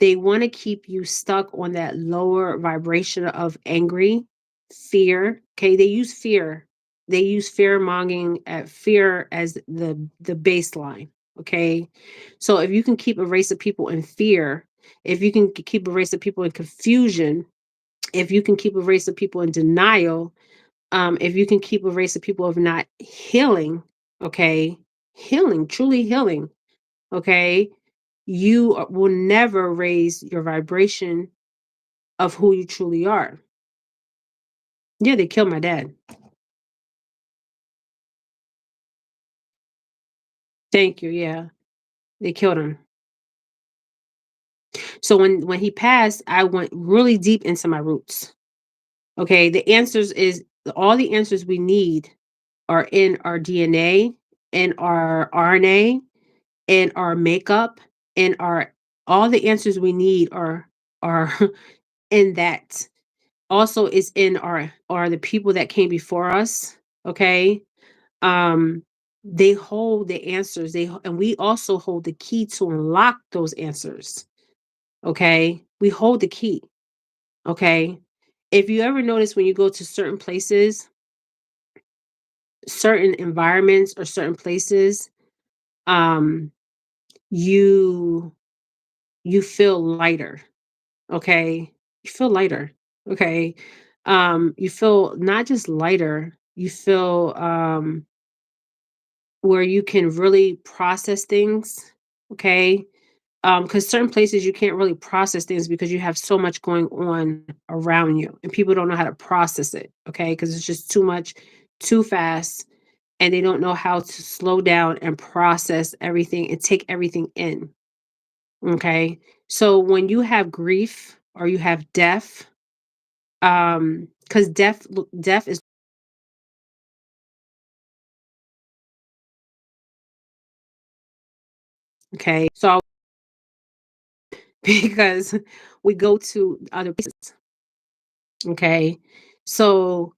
they want to keep you stuck on that lower vibration of angry, fear. Okay, they use fear. They use fear mongering at fear as the baseline. Okay, so if you can keep a race of people in fear, if you can keep a race of people in confusion, if you can keep a race of people in denial, if you can keep a race of people of not healing, okay, healing, truly healing, okay, you will never raise your vibration of who you truly are. Yeah, they killed my dad. Thank you. Yeah, they killed him. So when he passed, I went really deep into my roots. Okay, the answers is all the answers we need are in our DNA, in our RNA, in our makeup, in our all the answers we need are in that. Also is in our are the people that came before us, okay? Um they hold the answers. And we also hold the key to unlock those answers. Okay? We hold the key. Okay? If you ever notice when you go to certain places, certain environments or certain places, um you you feel lighter, okay? You feel lighter, okay? You feel not just lighter, you feel where you can really process things, okay? Because certain places you can't really process things because you have so much going on around you and people don't know how to process it, okay? Because it's just too much, too fast, and they don't know how to slow down and process everything and take everything in. Okay. So when you have grief or you have death, because death is okay. So because we go to other places. Okay. So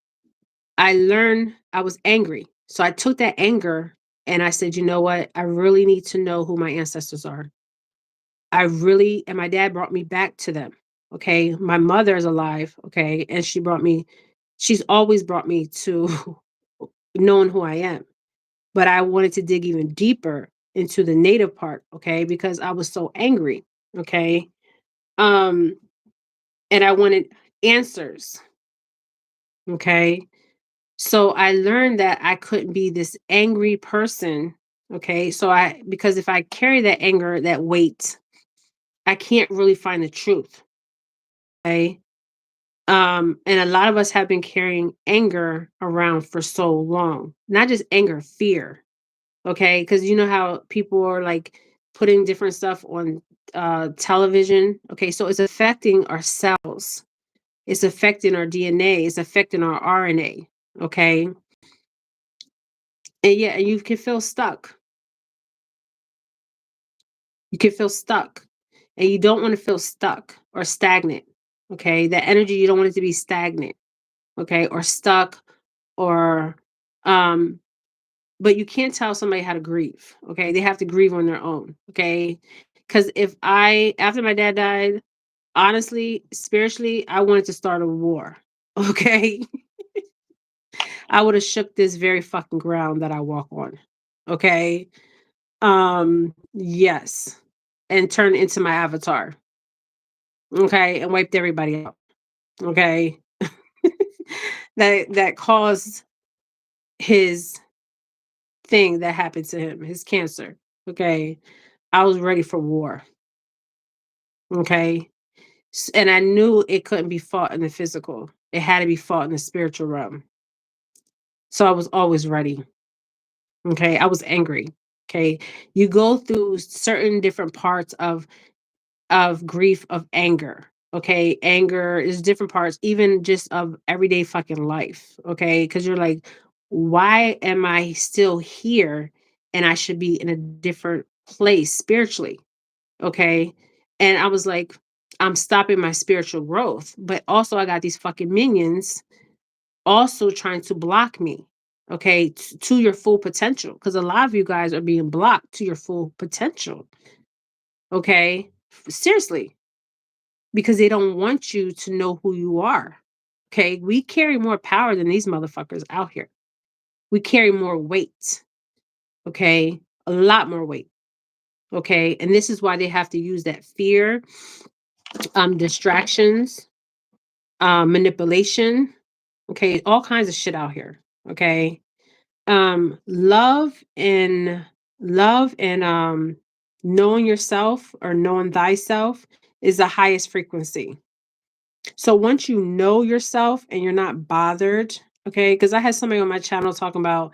I learned I was angry. So I took that anger and I said, you know what? I really need to know who my ancestors are. I really, and my dad brought me back to them. Okay. My mother is alive. Okay. And she's always brought me to knowing who I am. But I wanted to dig even deeper into the native part, okay? Because I was so angry, okay? Um, and I wanted answers, okay? So I learned that I couldn't be this angry person, okay? Because if I carry that anger, that weight, I can't really find the truth, okay? And a lot of us have been carrying anger around for so long, not just anger, fear. Okay, because you know how people are like putting different stuff on television. Okay, so it's affecting our cells, it's affecting our DNA, it's affecting our RNA. Okay, and yeah, and you can feel stuck. You can feel stuck, and you don't want to feel stuck or stagnant. Okay, that energy, you don't want it to be stagnant. Okay, or stuck, or um but you can't tell somebody how to grieve, okay? They have to grieve on their own, okay? Because if I after my dad died, honestly, spiritually, I wanted to start a war, okay? I would have shook this very fucking ground that I walk on, okay? Yes, and turned into my avatar, okay? And wiped everybody out, okay? That caused his thing that happened to him, his cancer, okay? I was ready for war, okay? And I knew it couldn't be fought in the physical. It had to be fought in the spiritual realm. So I was always ready. Okay. I was angry. Okay. You go through certain different parts of grief, of anger. Okay. Anger is different parts, even just of everyday fucking life. Okay. Because you're like, why am I still here and I should be in a different place spiritually? Okay. And I was like, I'm stopping my spiritual growth. But also, I got these fucking minions also trying to block me, okay, to your full potential. Because a lot of you guys are being blocked to your full potential, okay? Seriously, because they don't want you to know who you are, okay? We carry more power than these motherfuckers out here. We carry more weight, okay? A lot more weight, okay? And this is why they have to use that fear, distractions, manipulation, okay, all kinds of shit out here, okay? Love and Knowing yourself or knowing thyself is the highest frequency. So once you know yourself and you're not bothered, okay, because I had somebody on my channel talking about,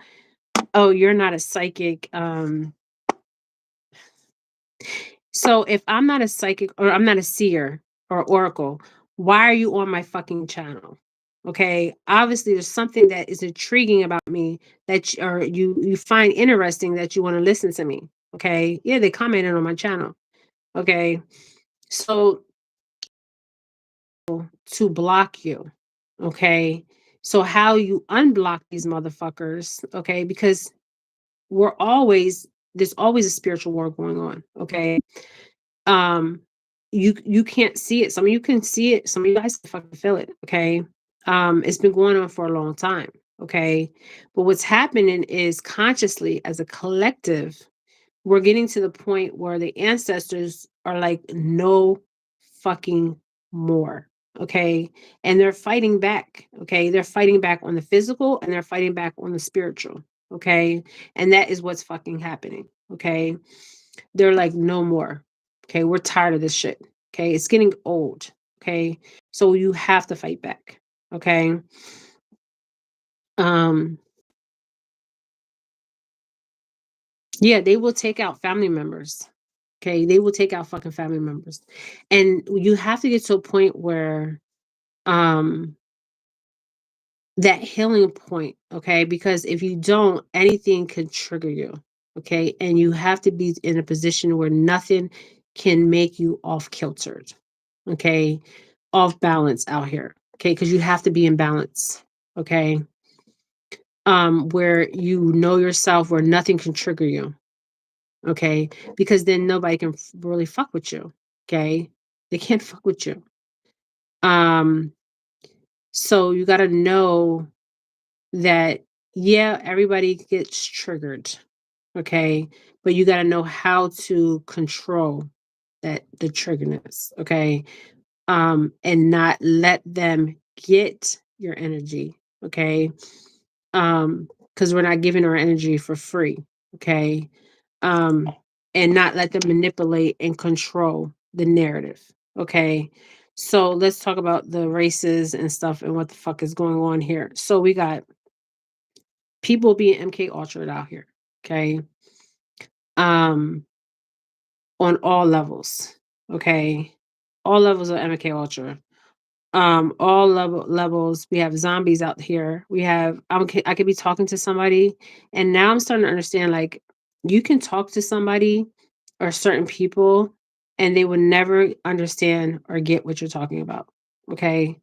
oh, you're not a psychic. So if I'm not a psychic or I'm not a seer or oracle, why are you on my fucking channel? Okay, obviously there's something that is intriguing about me that or you find interesting that you want to listen to me. Okay, yeah, they commented on my channel. Okay, so to block you. Okay, so how you unblock these motherfuckers? Okay, because we're always there's always a spiritual war going on. Okay, um you can't see it, some of you can see it, some of you guys can fucking feel it. Okay, it's been going on for a long time. Okay, but what's happening is consciously as a collective we're getting to the point where the ancestors are like no fucking more. Okay, and they're fighting back. Okay, they're fighting back on the physical and they're fighting back on the spiritual. Okay, and that is what's fucking happening. Okay, they're like, no more. Okay, we're tired of this shit. Okay, it's getting old. Okay, so you have to fight back. Okay, um, yeah, they will take out family members. Okay, they will take out fucking family members, and you have to get to a point where, um, that healing point. Okay, because if you don't, anything can trigger you. Okay, and you have to be in a position where nothing can make you off kiltered. Okay, off balance out here. Okay, because you have to be in balance. Okay, where you know yourself, where nothing can trigger you. Okay, because then nobody can really fuck with you. Okay, they can't fuck with you. Um, so you got to know that yeah, everybody gets triggered. Okay, but you got to know how to control that the triggerness. Okay, and not let them get your energy. Okay, because we're not giving our energy for free. Okay, um, and not let them manipulate and control the narrative. Okay, so let's talk about the races and stuff and what the fuck is going on here. So we got people being MK Ultra out here. Okay, um, on all levels. Okay, all levels of MK Ultra. All levels. We have zombies out here. We have I could be talking to somebody, and now I'm starting to understand like you can talk to somebody or certain people and they would never understand or get what you're talking about. Okay,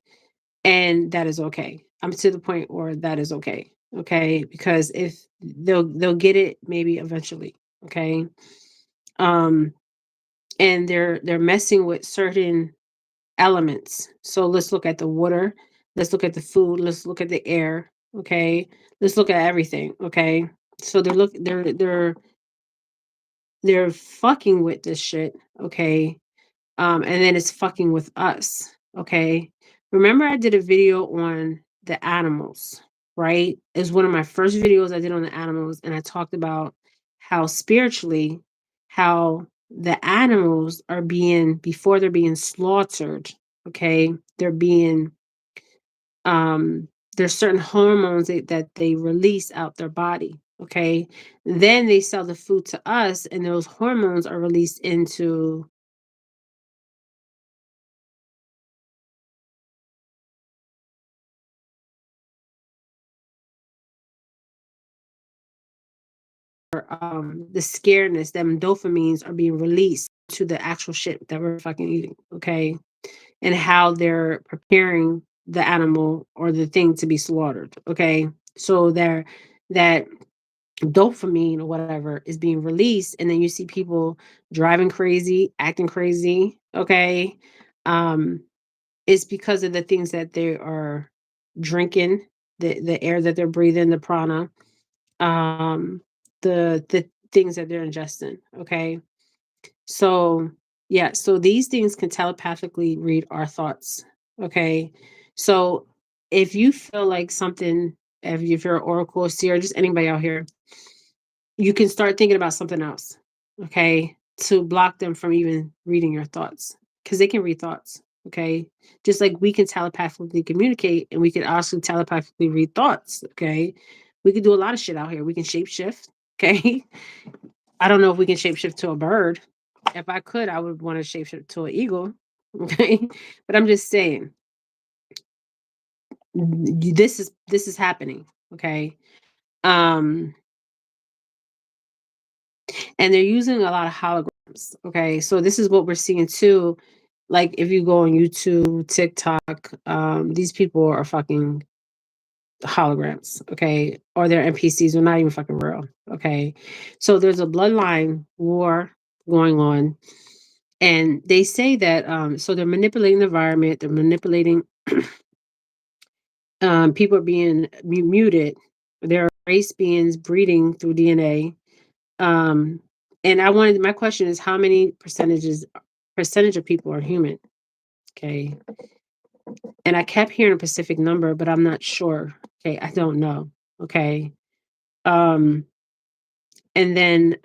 and that is okay. I'm to the point where that is okay. Okay, because if they'll get it maybe eventually. Okay, um and they're messing with certain elements. So let's look at the water, let's look at the food, let's look at the air, okay? Let's look at everything, okay? So they're fucking with this shit, okay? And then it's fucking with us, okay? Remember I did a video on the animals, right? It's one of my first videos I did on the animals and I talked about how spiritually how the animals are being before they're being slaughtered, okay? They're being um there's certain hormones that they release out their body, okay? Then they sell the food to us and those hormones are released into the scaredness, them dopamines are being released to the actual shit that we're fucking eating, okay? And how they're preparing the animal or the thing to be slaughtered, okay? So that dopamine or whatever is being released, and then you see people driving crazy, acting crazy, okay? Um, it's because of the things that they are drinking, the air that they're breathing, the prana, um the things that they're ingesting. Okay, so yeah, so these things can telepathically read our thoughts. Okay, so if you feel like something, if you're an oracle, seer, just anybody out here, you can start thinking about something else. Okay, to block them from even reading your thoughts because they can read thoughts. Okay. Just like we can telepathically communicate and we can also telepathically read thoughts. Okay. We can do a lot of shit out here. We can shapeshift. Okay. I don't know if we can shapeshift to a bird. If I could, I would want to shapeshift to an eagle. Okay. But I'm just saying, this is happening. Okay. Um, and they're using a lot of holograms. Okay, so this is what we're seeing too. Like if you go on YouTube, TikTok, these people are fucking holograms. Okay, or they're NPCs. They're not even fucking real. Okay, so there's a bloodline war going on, and they say that so they're manipulating the environment. They're manipulating. People are being muted. There are race beings breeding through DNA. Um, and I wanted my question is how many percentage of people are human? Okay. And I kept hearing a specific number, but I'm not sure. Okay, I don't know. Okay. Um, and then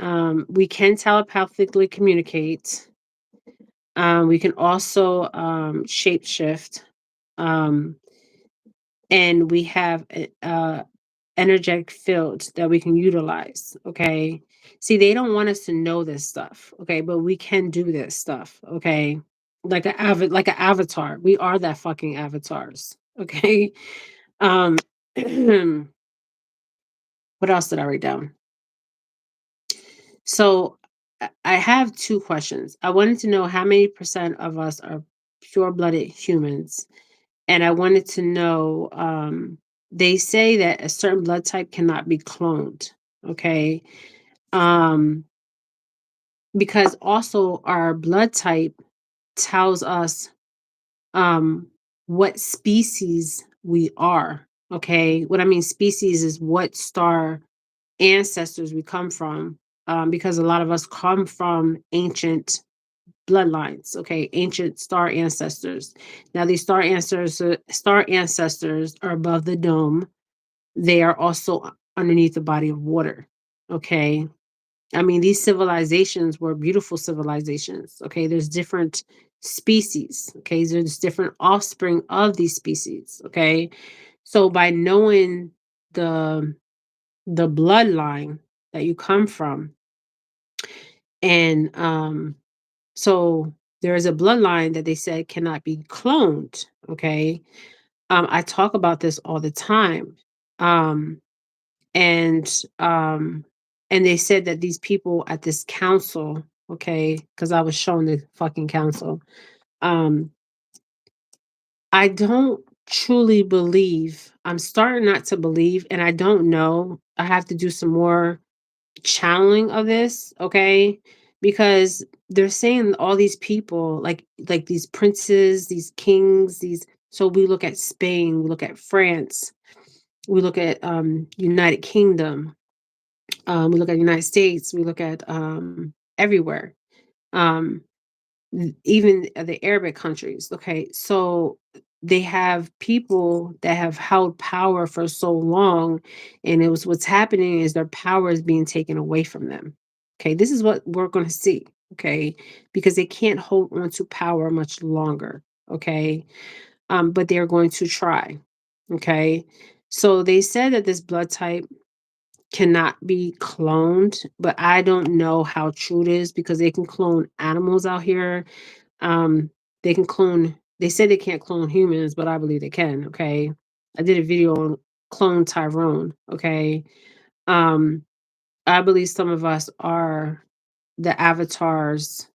we can telepathically communicate. We can also shapeshift. Um, and we have energetic field that we can utilize. Okay. See, they don't want us to know this stuff. Okay. But we can do this stuff. Okay. Like an avatar. We are that fucking avatars. Okay. Um what else did I write down? So I have two questions. I wanted to know how many percent of us are pure blooded humans. And I wanted to know, they say that a certain blood type cannot be cloned. Okay. Um, because also our blood type tells us um what species we are. Okay. What I mean species is what star ancestors we come from. Because a lot of us come from ancient bloodlines, okay, ancient star ancestors. Now these star ancestors are above the dome. They are also underneath the body of water. Okay. I mean, these civilizations were beautiful civilizations. Okay. There's different species. Okay. There's different offspring of these species. Okay. So by knowing the the bloodline that you come from, and so there is a bloodline that they said cannot be cloned. Okay. I talk about this all the time. Um, and um and they said that these people at this council, okay, because I was shown the fucking council. um I don't truly believe, I'm starting not to believe, and I don't know, I have to do some more channeling of this, okay, because they're saying all these people, like these princes, these kings, these, so we look at Spain, we look at France, we look at United Kingdom, we look at United States, we look at everywhere, um, even the Arabic countries. Okay, so they have people that have held power for so long, and it was what's happening is their power is being taken away from them. Okay, this is what we're going to see. Okay, because they can't hold on to power much longer. Okay, but they're going to try. Okay, so they said that this blood type cannot be cloned, but I don't know how true it is because they can clone animals out here. Um, they can clone, they said they can't clone humans, but I believe they can. Okay. I did a video on clone Tyrone. Okay. Um, I believe some of us are the avatars.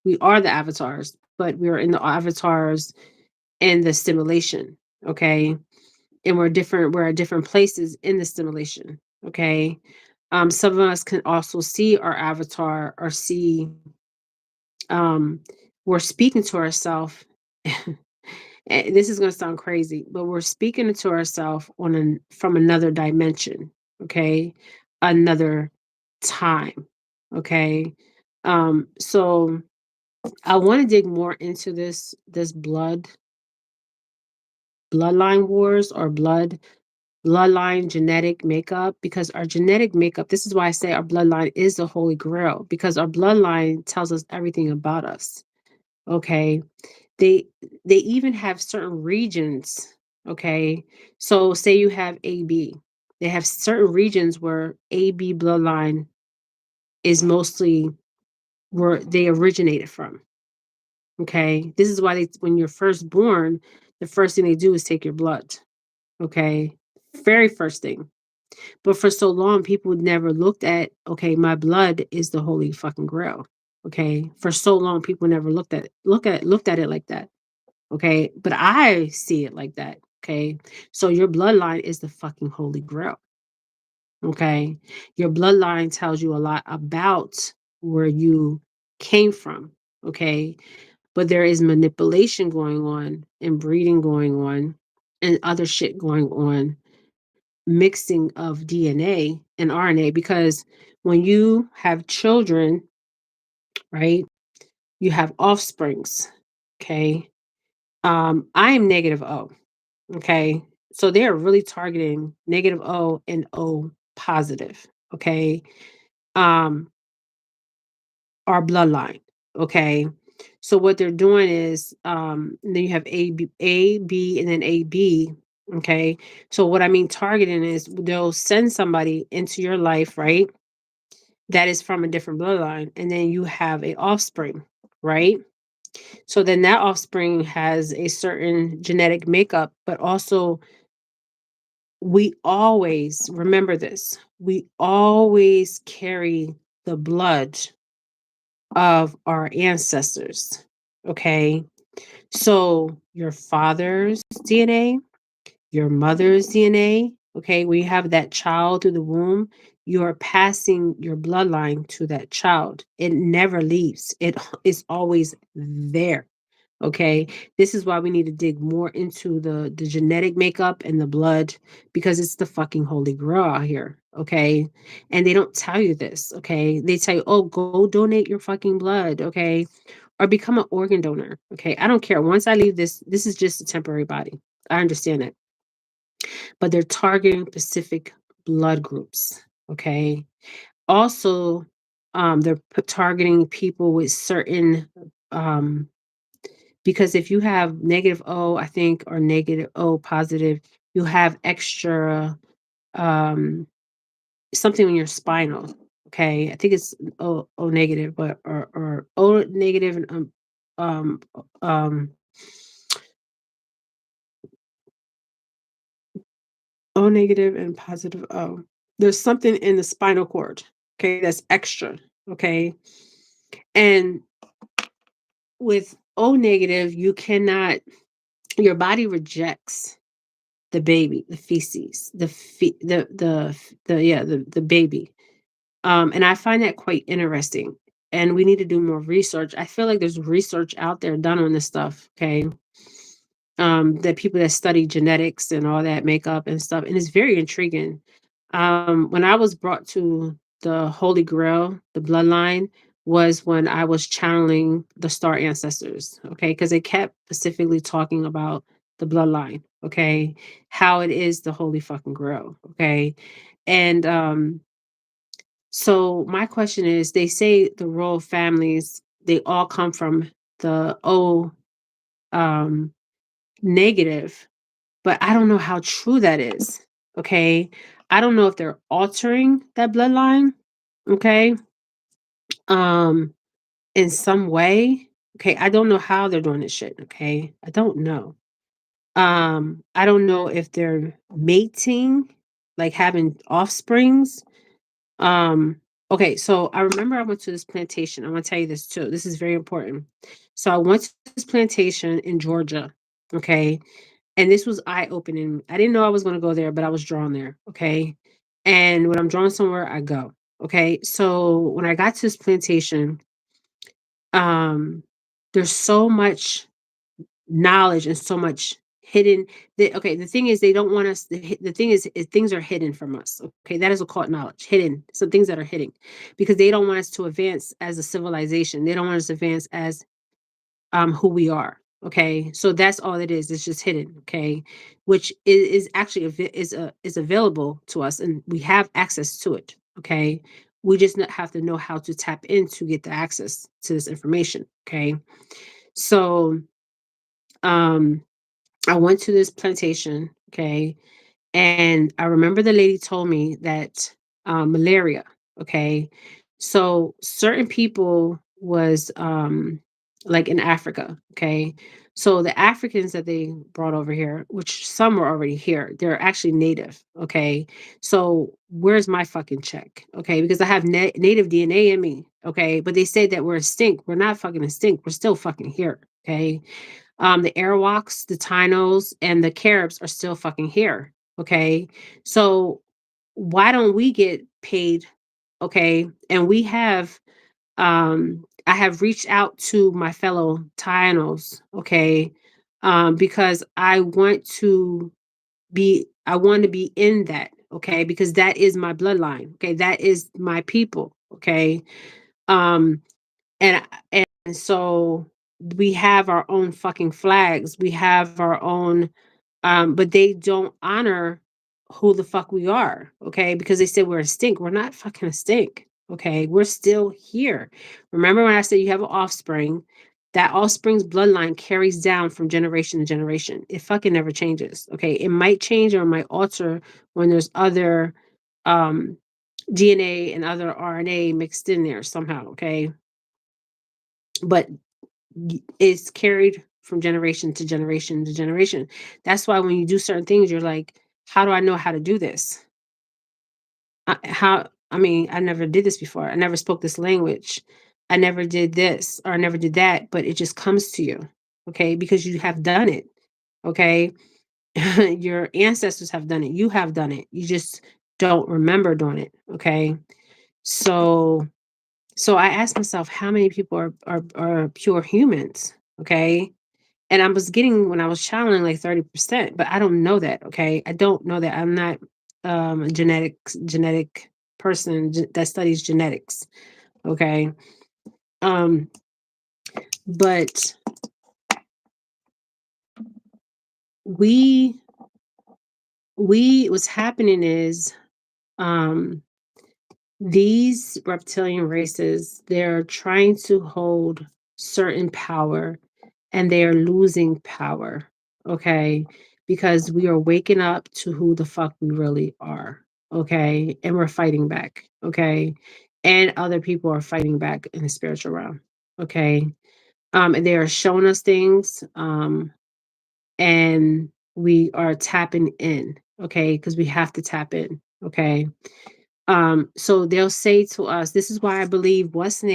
We are the avatars, but we're in the avatars and the stimulation. Okay. And we're at different places in the stimulation. Okay. Some of us can also see our avatar or see, um, we're speaking to ourselves. This is going to sound crazy, but we're speaking to ourselves from another dimension. Okay. Another time. Okay. So I want to dig more into this bloodline wars or blood. bloodline genetic makeup, because our genetic makeup, this is why I say our bloodline is the holy grail, because our bloodline tells us everything about us. Okay. They they even have certain regions. Okay. So say you have AB. They have certain regions where AB bloodline is mostly where they originated from. Okay. This is why when you're first born, the first thing they do is take your blood. Okay. Very first thing. But for so long, people never looked at, okay, my blood is the holy fucking grail. Okay. For so long, people never looked at it like that. Okay. But I see it like that. Okay. So your bloodline is the fucking holy grail. Okay. Your bloodline tells you a lot about where you came from. Okay. But there is manipulation going on and breeding going on and other shit going on, mixing of DNA and RNA, because when you have children, right, you have offsprings. Okay. I am negative O. Okay. So they are really targeting negative O and O positive. Okay. Um, our bloodline. Okay. So what they're doing is then you have A, B, and then AB. Okay. So what I mean targeting is they'll send somebody into your life, right? That is from a different bloodline. And then you have a offspring, right? So then that offspring has a certain genetic makeup, but also we always remember this. We always carry the blood of our ancestors. Okay. So your father's DNA, your mother's DNA, okay, when you have that child through the womb, you're passing your bloodline to that child. It never leaves, it is always there. Okay. This is why we need to dig more into the genetic makeup and the blood, because it's the fucking holy grail out here. Okay. And they don't tell you this. Okay. They tell you, oh, go donate your fucking blood. Okay. Or become an organ donor. Okay. I don't care. Once I leave this is just a temporary body. I understand it. But they're targeting specific blood groups. Okay. Also, they're targeting people with certain um because if you have negative O, I think, or negative O positive, you have extra um something in your spinal. Okay. I think it's O negative, but or O negative and um um O negative and positive O. There's something in the spinal cord, okay, that's extra. Okay. And with O negative, you cannot, your body rejects the baby, the feces, the baby. And I find that quite interesting. And we need to do more research. I feel like there's research out there done on this stuff. Okay. That people that study genetics and all that makeup and stuff, and it's very intriguing. When I was brought to the Holy Grail, the bloodline, was when I was channeling the star ancestors, okay, because they kept specifically talking about the bloodline, okay, how it is the Holy fucking Grail, okay, and so my question is, they say the royal families, they all come from the O um, negative, but I don't know how true that is. Okay. I don't know if they're altering that bloodline. Okay. Um, in some way. Okay. I don't know how they're doing this shit. Okay. I don't know. I don't know if they're mating, like having offsprings. Um, okay, so I remember I went to this plantation. I want to tell you this too. This is very important. So I went to this plantation in Georgia. Okay. And this was eye-opening. I didn't know I was gonna go there, but I was drawn there, okay? And when I'm drawn somewhere, I go, okay? So when I got to this plantation, um, there's so much knowledge and so much hidden. The thing is they don't want us, the thing is things are hidden from us, okay? That is occult knowledge, hidden, some things that are hidden, because they don't want us to advance as a civilization. They don't want us to advance as, who we are. Okay, so that's all it is. It's just hidden. Okay, which is actually is available to us, and we have access to it. Okay, we just have to know how to tap in to get the access to this information. Okay, so um, I went to this plantation. Okay, and I remember the lady told me that malaria, okay? So certain people was like in Africa, okay? So the Africans that they brought over here, which some were already here, they're actually native, okay? So where's my fucking check, okay? Because I have native DNA in me, okay? But they say that we're a stink. We're not fucking a stink. We're still fucking here, okay? The Arawaks, the Taínos, and the Caribs are still fucking here. Okay. So why don't we get paid? Okay. And we have, I have reached out to my fellow Taínos. Okay. Because I want to be in that. Okay. Because that is my bloodline. Okay. That is my people. Okay. Um, and and so we have our own fucking flags. We have our own but they don't honor who the fuck we are, okay? Because they said we're a stink. We're not fucking a stink, okay? We're still here. Remember when I said you have an offspring? That offspring's bloodline carries down from generation to generation. It fucking never changes, okay? It might change or it might alter when there's other um, DNA and other RNA mixed in there somehow, okay? But it's carried from generation to generation to generation. That's why when you do certain things, you're like, how do I know how to do this? I mean, I never did this before. I never spoke this language. I never did this or I never did that, but it just comes to you, okay? Because you have done it, okay? Your ancestors have done it. You have done it. You just don't remember doing it, okay? So so I asked myself, how many people are pure humans, okay? And I was getting when I was channeling like 30%, but I don't know that. Okay. I don't know that. I'm not a genetic person that studies genetics. Okay. Um, but we what's happening is um these reptilian races, they're trying to hold certain power and they are losing power. Okay. Because we are waking up to who the fuck we really are. Okay. And we're fighting back. Okay. And other people are fighting back in the spiritual realm. Okay. And they are showing us things. And we are tapping in. Okay. Because we have to tap in. Okay. So they'll say to us, this is why I believe Weston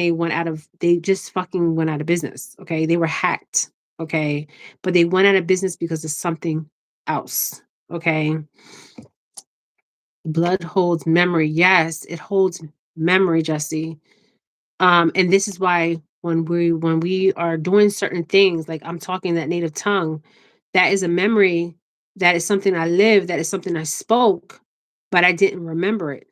they just fucking went out of business. Okay. They were hacked. Okay. But they went out of business because of something else. Okay. Blood holds memory. Yes, it holds memory, Jesse. And this is why when we are doing certain things, like I'm talking that native tongue, that is a memory, that is something I lived, that is something I spoke, but I didn't remember it.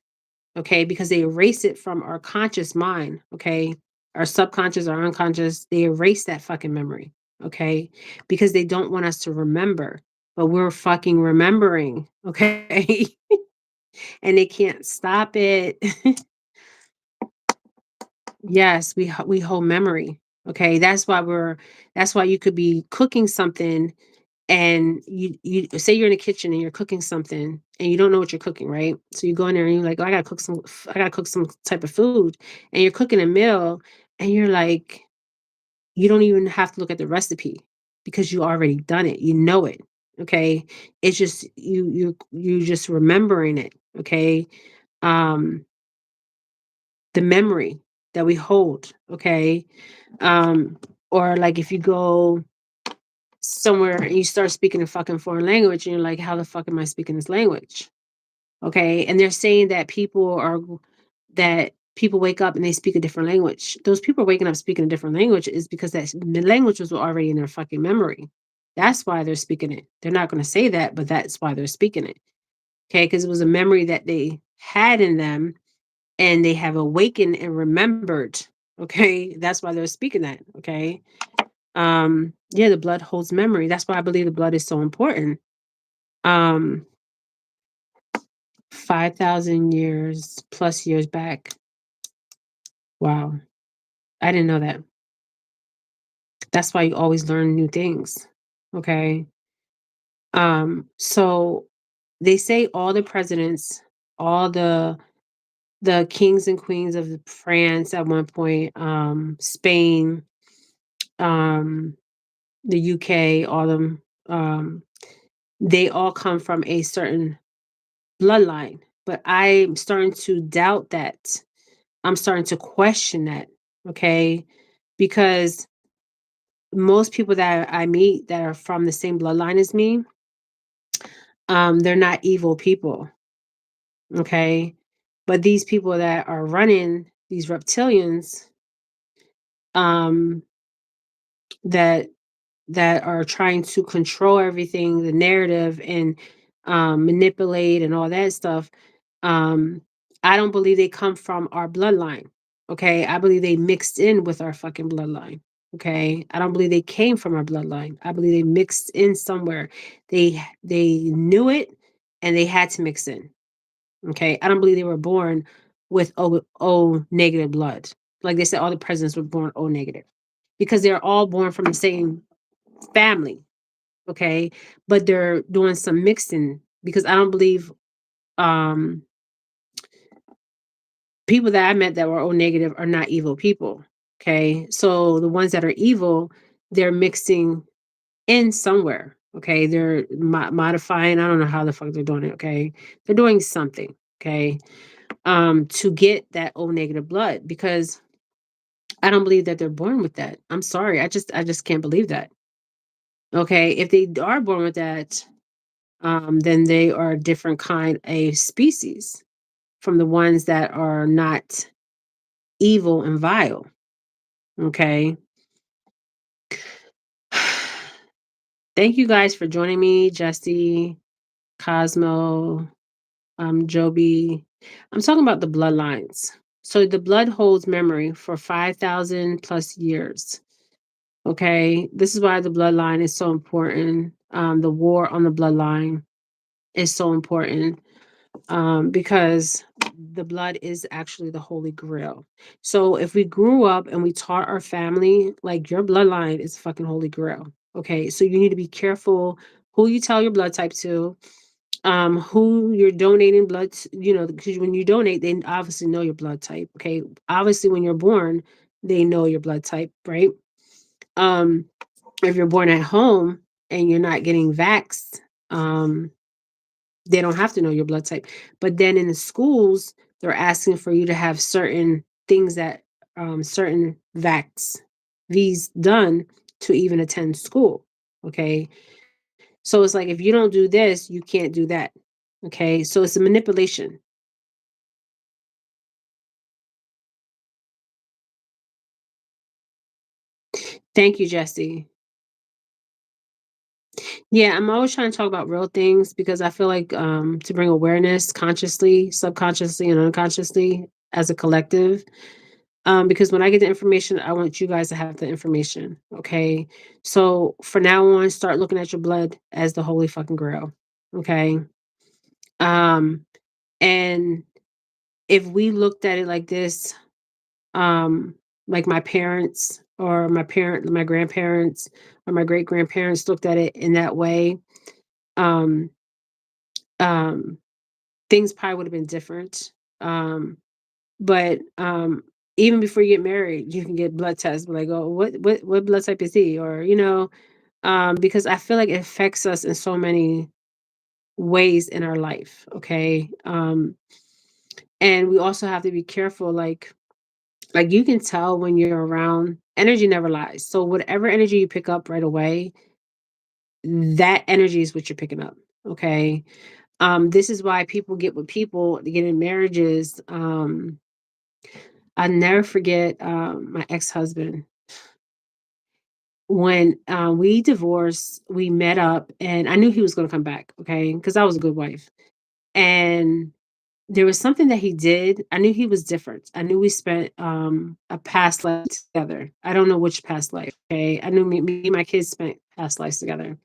Okay, because they erase it from our conscious mind. Okay, our subconscious, our unconscious, they erase that fucking memory. Okay, because they don't want us to remember, but we're fucking remembering. Okay, and they can't stop it. Yes, we hold memory. Okay, that's why you could be cooking something and you say you're in the kitchen and you're cooking something and you don't know what you're cooking, right? So you go in there and you're like, oh, I gotta cook some type of food, and you're cooking a meal and you're like, you don't even have to look at the recipe because you already done it. You know it. Okay. It's just you just remembering it. Okay. Um, the memory that we hold. Okay. Um, or like if you go somewhere and you start speaking a fucking foreign language and you're like, how the fuck am I speaking this language? Okay. And they're saying that people wake up and they speak a different language. Those people waking up speaking a different language is because the language was already in their fucking memory. That's why they're speaking it. They're not going to say that, but that's why they're speaking it. Okay. Because it was a memory that they had in them and they have awakened and remembered. Okay. That's why they're speaking that. Okay. Yeah, the blood holds memory. That's why I believe the blood is so important. Um, 5,000 years plus years back. Wow. I didn't know that. That's why you always learn new things. Okay. So they say all the presidents, all the kings and queens of France at one point, Spain, um, the UK, all of them, they all come from a certain bloodline. But I'm starting to doubt that. I'm starting to question that. Okay. Because most people that I meet that are from the same bloodline as me, they're not evil people. Okay. But these people that are running these reptilians, um, that are trying to control everything, the narrative, and manipulate and all that stuff. Um, I don't believe they come from our bloodline. Okay, I believe they mixed in with our fucking bloodline. Okay, I don't believe they came from our bloodline. I believe they mixed in somewhere. They knew it, and they had to mix in. Okay, I don't believe they were born with O negative blood. Like they said, all the presidents were born O negative because they're all born from the same family, okay? But they're doing some mixing because I don't believe um people that I met that were O negative are not evil people. Okay. So the ones that are evil, they're mixing in somewhere. Okay. They're modifying. I don't know how the fuck they're doing it. Okay. They're doing something. Okay. To get that O negative blood because I don't believe that they're born with that. I'm sorry. I just can't believe that. Okay. If they are born with that, then they are a different kind of species from the ones that are not evil and vile. Okay. Thank you guys for joining me, Jesse, Cosmo, Joby. I'm talking about the bloodlines. So the blood holds memory for 5,000 plus years. Okay. This is why the bloodline is so important. The war on the bloodline is so important because the blood is actually the holy grail. So if we grew up and we taught our family, like your bloodline is fucking holy grail. Okay, so you need to be careful who you tell your blood type to, who you're donating blood to, because when you donate, they obviously know your blood type. Okay, obviously when you're born, they know your blood type, right? Um, if you're born at home and you're not getting vaxxed, um, they don't have to know your blood type. But then in the schools, they're asking for you to have certain things that certain vax V's done to even attend school. Okay. So it's like if you don't do this, you can't do that. Okay. So it's a manipulation. Thank you, Jesse. Yeah, I'm always trying to talk about real things because I feel like to bring awareness consciously, subconsciously, and unconsciously as a collective. Because when I get the information, I want you guys to have the information. Okay. So for now on, start looking at your blood as the holy fucking grail. Okay. Um, and if we looked at it like this, um, like my grandparents, or my great grandparents looked at it in that way, um, um, things probably would have been different. But even before you get married, you can get blood tests. Like, oh, what blood type is he? Or because I feel like it affects us in so many ways in our life. Okay, and we also have to be careful. Like you can tell when you're around. Energy never lies. So whatever energy you pick up right away, that energy is what you're picking up. Okay. This is why people get with people, they get in marriages. I never forget my ex-husband. When we divorced, we met up and I knew he was going to come back, okay? Because I was a good wife. And there was something that he did. I knew he was different. I knew we spent a past life together. I don't know which past life. Okay, I knew me and my kids spent past lives together,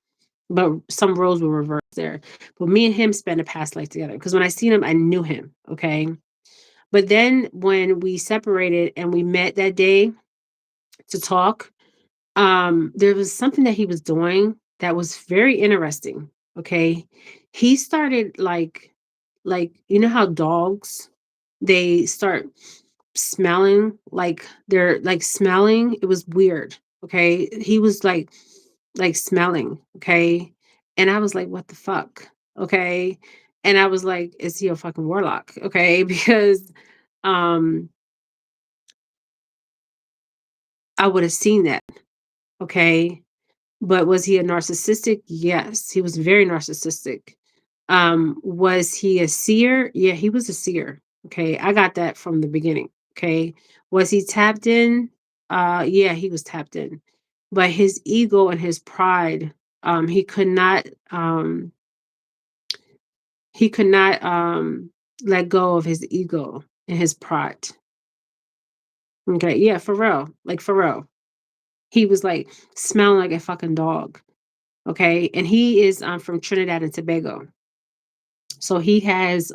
but some roles were reversed there. But me and him spent a past life together because when I seen him, I knew him. Okay, but then when we separated and we met that day to talk, there was something that he was doing that was very interesting. Okay, he started like you know how dogs, they start smelling like they're like smelling. It was weird. Okay, he was like smelling. Okay, and I was like, what the fuck? Okay, and I was like, is he a fucking warlock? Okay, because um I would have seen that. Okay, but was he a narcissistic? Yes, he was very narcissistic. Was he a seer? Yeah, he was a seer. Okay, I got that from the beginning. Okay, was he tapped in? Yeah, he was tapped in, but his ego and his pride, he could not, he could not let go of his ego and his pride. Okay, yeah, for real, like for real. He was like smelling like a fucking dog. Okay, and he is from Trinidad and Tobago, so he has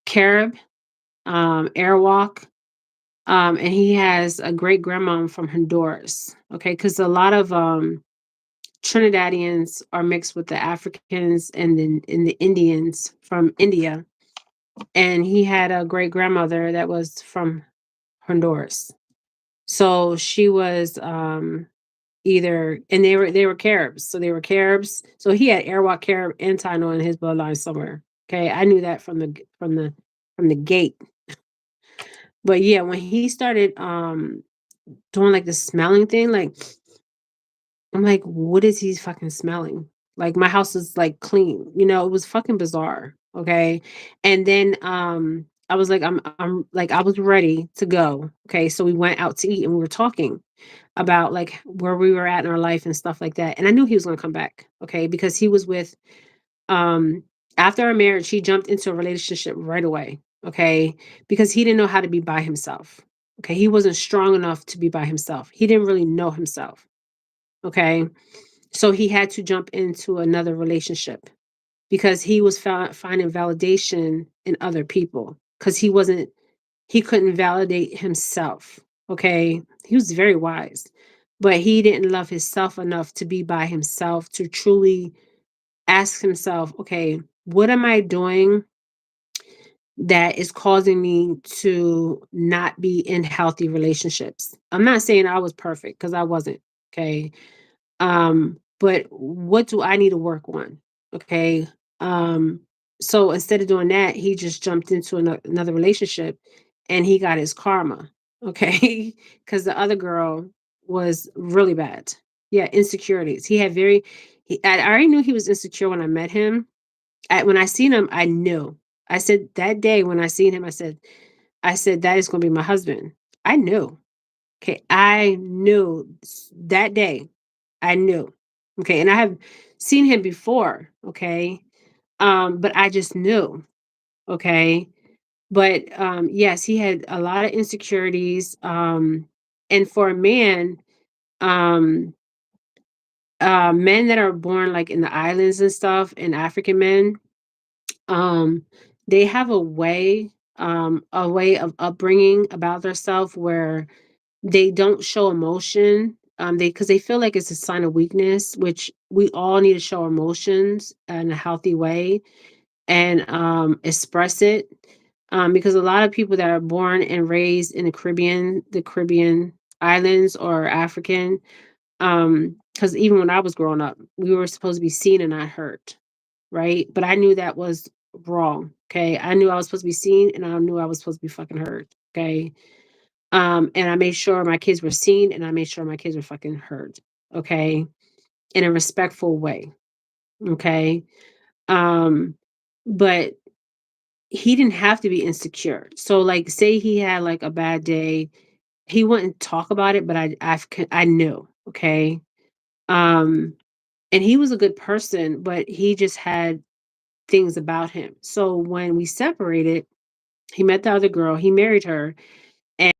Carib, Arawak, and he has a great grandma from Honduras. Okay, because a lot of Trinidadians are mixed with the Africans and the Indians from India, and he had a great grandmother that was from Honduras. So she was either, and they were Caribs, so they were Caribs. So he had Arawak, Carib, and Taino in his bloodline somewhere. Okay, I knew that from the gate. But yeah, when he started doing like the smelling thing, like I'm like, what is he fucking smelling? Like my house is like clean, it was fucking bizarre. Okay. And then I was like, I'm like, I was ready to go. Okay. So we went out to eat and we were talking about like where we were at in our life and stuff like that. And I knew he was gonna come back. Okay, because he was with um after our marriage, he jumped into a relationship right away. Okay. Because he didn't know how to be by himself. Okay. He wasn't strong enough to be by himself. He didn't really know himself. Okay. So he had to jump into another relationship because he was finding validation in other people because he couldn't validate himself. Okay. He was very wise, but he didn't love himself enough to be by himself to truly ask himself, okay, what am I doing that is causing me to not be in healthy relationships? I'm not saying I was perfect because I wasn't. Okay. But what do I need to work on? Okay. Um, so instead of doing that, he just jumped into another relationship and he got his karma. Okay. Because the other girl was really bad. Yeah, insecurities. I already knew he was insecure when I met him. When I seen him, I knew. I said that day when I seen him, I said, that is going to be my husband. I knew. Okay. I knew that day. I knew. Okay, and I have seen him before, okay? But I just knew, okay? But yes, he had a lot of insecurities. And for a man, um, men that are born like in the islands and stuff, and African men, um, they have a way of upbringing about themselves where they don't show emotion. They feel like it's a sign of weakness, which we all need to show emotions in a healthy way and express it. Because a lot of people that are born and raised in the Caribbean islands or African, because even when I was growing up, we were supposed to be seen and not heard, right? But I knew that was wrong. Okay, I knew I was supposed to be seen, and I knew I was supposed to be fucking heard. Okay, and I made sure my kids were seen and I made sure my kids were fucking heard. Okay. In a respectful way. Okay. Um, but he didn't have to be insecure. So like say he had like a bad day, he wouldn't talk about it, but I knew. Okay. Um, and he was a good person, but he just had things about him. So when we separated, he met the other girl, he married her, and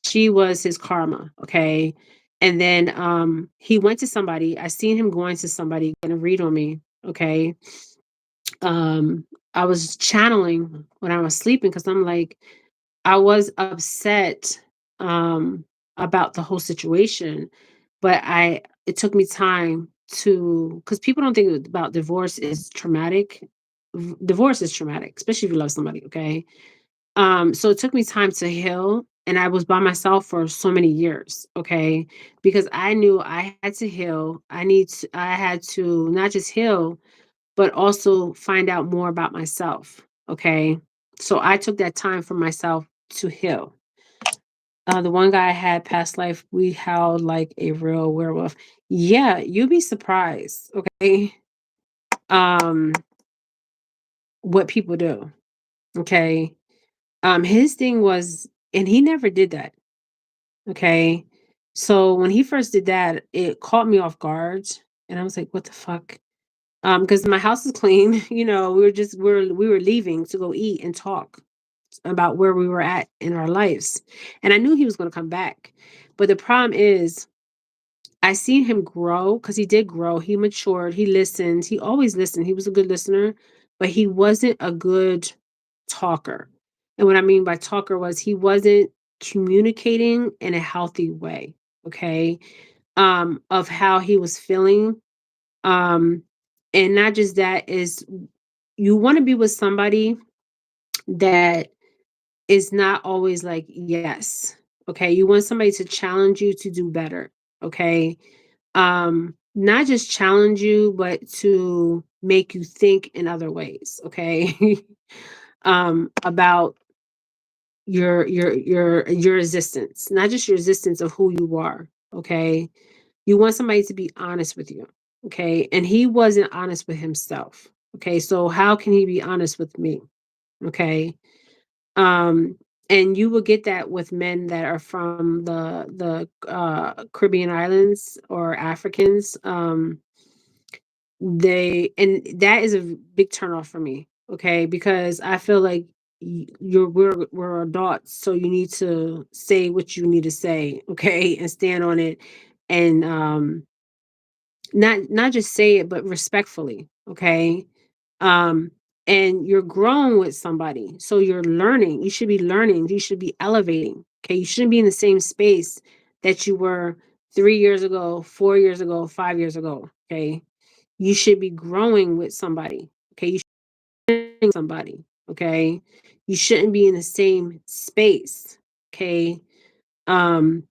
she was his karma, okay? And then he went to somebody. I seen him going to somebody gonna read on me, okay? I was channeling when I was sleeping because I'm like, I was upset about the whole situation, but it took me time to, because people don't think about divorce is traumatic. Divorce is traumatic, especially if you love somebody, okay? So it took me time to heal, and I was by myself for so many years, okay? Because I knew I had to heal. I had to not just heal, but also find out more about myself, okay? So I took that time for myself to heal. The one guy I had past life, we howled like a real werewolf. Yeah, you'd be surprised, okay? Um, what people do, okay? His thing was, and he never did that, okay? So when he first did that, it caught me off guard, and I was like, "What the fuck?" Because my house is clean, we were leaving to go eat and talk about where we were at in our lives, and I knew he was going to come back. But the problem is, I seen him grow because he did grow. He matured. He listened. He always listened. He was a good listener, but he wasn't a good talker. And what I mean by talker was he wasn't communicating in a healthy way. Okay. Of how he was feeling. Um, and not just that is you want to be with somebody that is not always like yes. Okay. You want somebody to challenge you to do better. Okay, not just challenge you but to make you think in other ways, okay? About your existence, not just your existence of who you are, okay? You want somebody to be honest with you, okay? And he wasn't honest with himself, okay? So how can he be honest with me, okay? um and you will get that with men that are from the Caribbean islands or Africans. They and that is a big turn off for me, okay? Because I feel like we're adults, so you need to say what you need to say, okay? And stand on it, and not just say it but respectfully, okay? um and you're growing with somebody, so you're learning. You should be learning, you should be elevating, okay? You shouldn't be in the same space that you were 3 years ago, 4 years ago, 5 years ago, okay? You should be growing with somebody, okay? You should be somebody, okay? You shouldn't be in the same space, okay?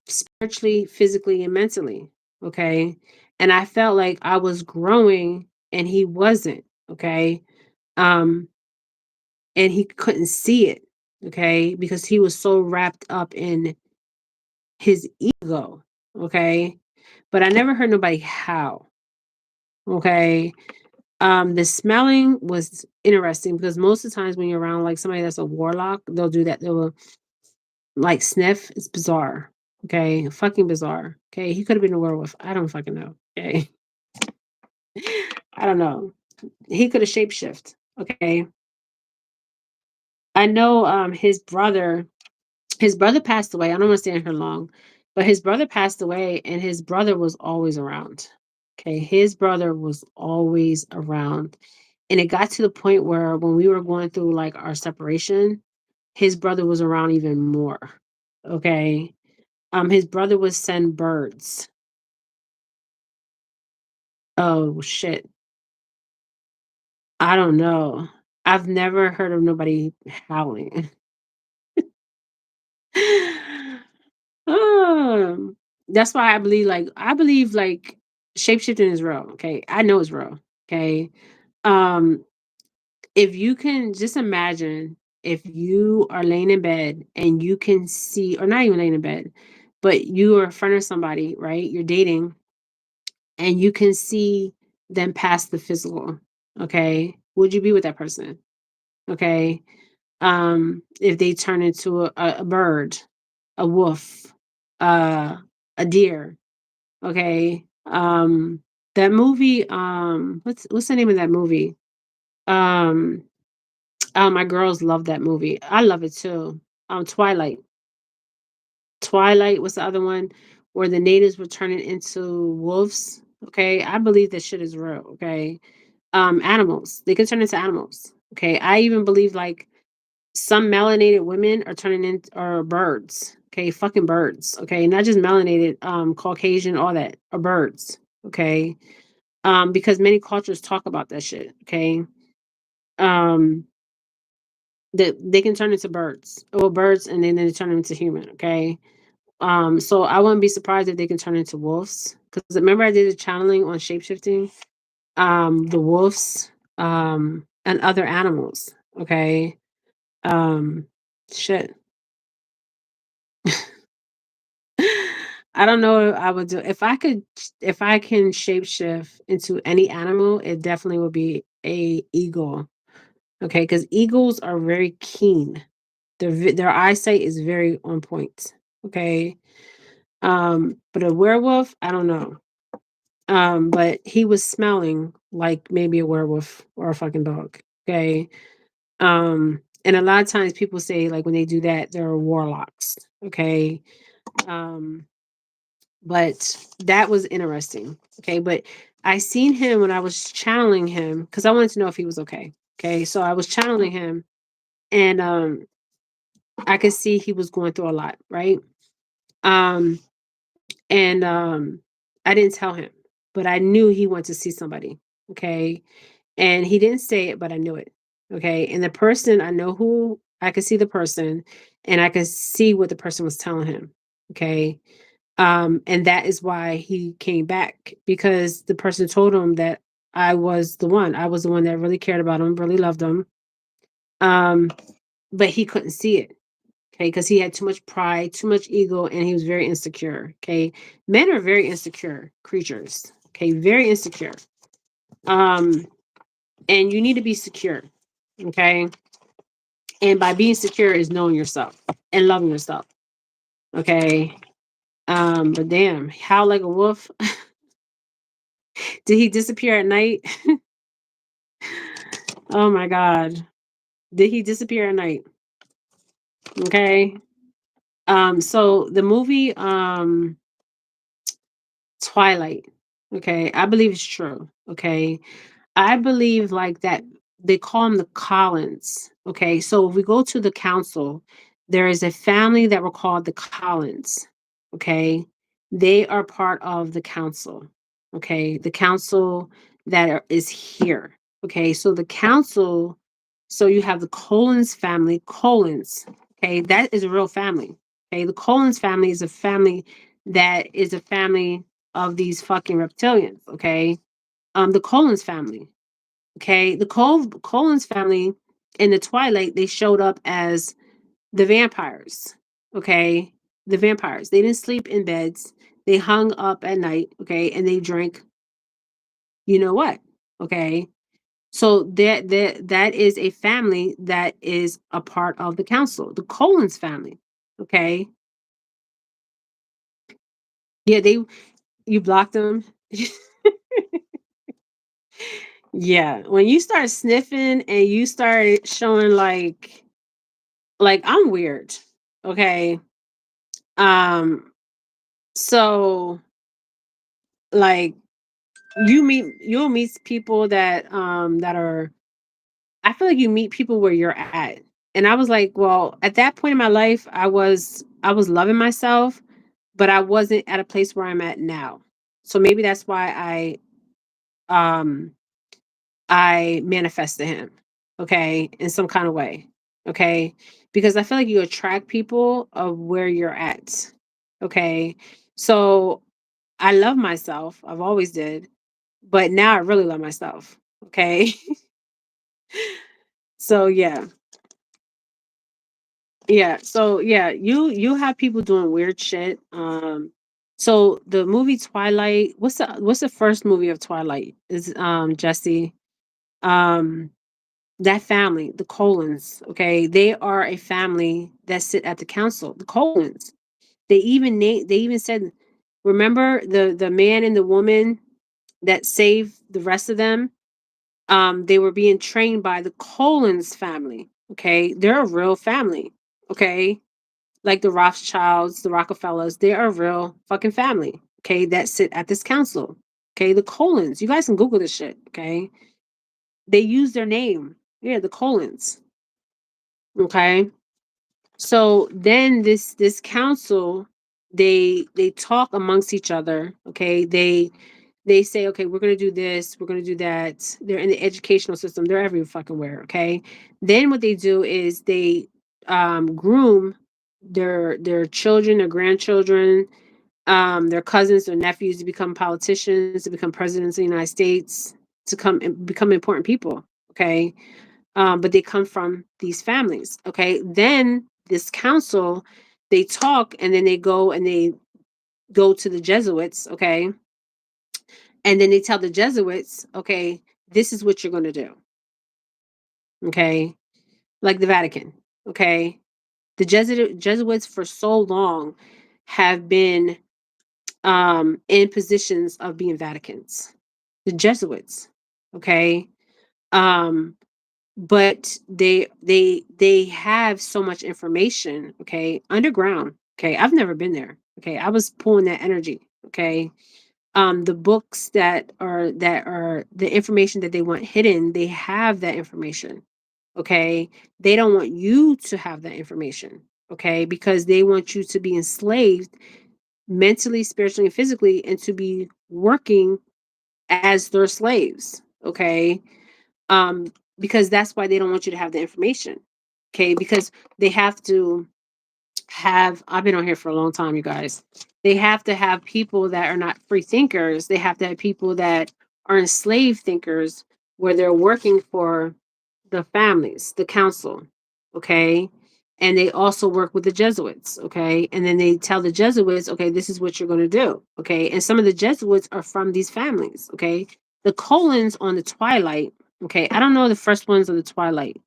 Spiritually, physically, and mentally, okay? And I felt like I was growing and he wasn't, okay? um and he couldn't see it, okay, because he was so wrapped up in his ego, okay? But I never heard nobody how, okay? The smelling was interesting because most of the times when you're around like somebody that's a warlock, they'll do that. They'll like sniff. It's bizarre, okay? Fucking bizarre, okay? He could have been a werewolf. I don't fucking know, okay? I don't know. He could have shapeshift, okay? I know his brother passed away. I don't want to stay in here long, but his brother passed away and his brother was always around. Okay. His brother was always around. And it got to the point where when we were going through like our separation, his brother was around even more. Okay. His brother would send birds. Oh shit. I don't know. I've never heard of nobody howling. Um, that's why I believe like shapeshifting is real. Okay. I know it's real. Okay. Um, if you can just imagine if you are laying in bed and you can see, or not even laying in bed, but you are in front of somebody, right? You're dating and you can see them past the physical. Okay. Would you be with that person? Okay. If they turn into a bird, a wolf, uh, a deer, okay? That movie, what's the name of that movie? Um, oh, my girls love that movie. I love it too. Twilight. Twilight was the other one where the natives were turning into wolves. Okay, I believe that shit is real. Okay, animals, they can turn into animals. Okay, I even believe like some melanated women are turning into or birds. Okay, fucking birds. Okay, not just melanated, Caucasian, all that are birds. Okay, because many cultures talk about that shit. Okay, um, that they can turn into birds, well, birds, and then they turn into human. Okay, so I wouldn't be surprised if they can turn into wolves. Because remember I did a channeling on shapeshifting, the wolves, and other animals. Okay. Um, shit. I don't know if I would do if I could if I can shapeshift into any animal, it definitely would be a eagle. Okay, because eagles are very keen. Their eyesight is very on point. Okay. But a werewolf, I don't know. But he was smelling like maybe a werewolf or a fucking dog. Okay. And a lot of times people say like when they do that, they're warlocks. Okay. Um, but that was interesting. Okay. But I seen him when I was channeling him because I wanted to know if he was okay. Okay. So I was channeling him and I could see he was going through a lot, right? Um, and I didn't tell him, but I knew he went to see somebody. Okay. And he didn't say it, but I knew it. Okay. And the person, I know who, I could see the person and I could see what the person was telling him. Okay. And that is why he came back because the person told him that I was the one. I was the one that really cared about him, really loved him. Um, but he couldn't see it. Okay. Because he had too much pride, too much ego, and he was very insecure. Okay. Men are very insecure creatures. Okay. Very insecure. Um, and you need to be secure. Okay. And by being secure is knowing yourself and loving yourself. Okay. But damn, how like a wolf. Did he disappear at night? Oh my god. Did he disappear at night? Okay. So the movie Twilight, okay, I believe it's true. Okay. I believe like that they call them the Collins. Okay. So if we go to the council, there is a family that were called the Collins. Okay. They are part of the council. Okay. The council is here. Okay. So the council, so you have the Collins family, Collins. Okay. That is a real family. Okay. The Collins family is a family that is a family of these fucking reptilians. Okay. The Collins family. Okay, the Collins family in the Twilight, they showed up as the vampires. Okay, the vampires. They didn't sleep in beds. They hung up at night. Okay, and they drank. You know what? Okay, so that is a family that is a part of the council. The Collins family. Okay, yeah, they you blocked them. Yeah, when you start sniffing and you start showing like I'm weird. Okay. Um so like you'll meet people that are I feel like you meet people where you're at. And I was like, well, at that point in my life, I was loving myself, but I wasn't at a place where I'm at now. So maybe that's why um I manifested him, okay, in some kind of way, okay? Because I feel like you attract people of where you're at, okay? So I love myself. I've always did, but now I really love myself, okay? So yeah. Yeah, so yeah, you have people doing weird shit. So the movie Twilight, what's the first movie of Twilight? Is Jesse. Um that family, the Colons, okay, they are a family that sit at the council. The Colons. They even said, remember the man and the woman? that saved the rest of them, they were being trained by the Collins family. Okay, they're a real family. Okay, like the Rothschilds, the Rockefellers, they are a real fucking family. Okay, that sit at this council. Okay, the Collins. You guys can Google this shit. Okay, they use their name. Yeah, the Collins. Okay, so then this council, they talk amongst each other. Okay, they say, okay, we're going to do this, we're going to do that. They're in the educational system, they're every fucking where. Okay, then what they do is they groom their children, their grandchildren, their cousins, their nephews to become politicians, to become presidents of the United States, to come and become important people. Okay, but they come from these families. Okay, then this council, they talk, and then they go to the Jesuits. Okay, and then they tell the Jesuits, okay, this is what you're going to do. Okay, like the Vatican. Okay, the Jesuits for so long have been in positions of being Vaticans. The Jesuits. Okay, um, but they have so much information. Okay, underground. Okay, I've never been there. Okay, I was pulling that energy. Okay, the books that are the information that they want hidden, they have that information. Okay, they don't want you to have that information. Okay, because they want you to be enslaved mentally, spiritually, and physically, and to be working as their slaves. Okay, um because that's why they don't want you to have the information. Okay, because they have to have, I've been on here for a long time, you guys. They have to have people that are not free thinkers. They have to have people that are enslaved thinkers, where they're working for the families, the council. Okay. And they also work with the Jesuits. Okay. And then they tell the Jesuits, okay, this is what you're going to do. Okay. And some of the Jesuits are from these families. Okay. The Colons on the Twilight. Okay. I don't know the first ones of the Twilight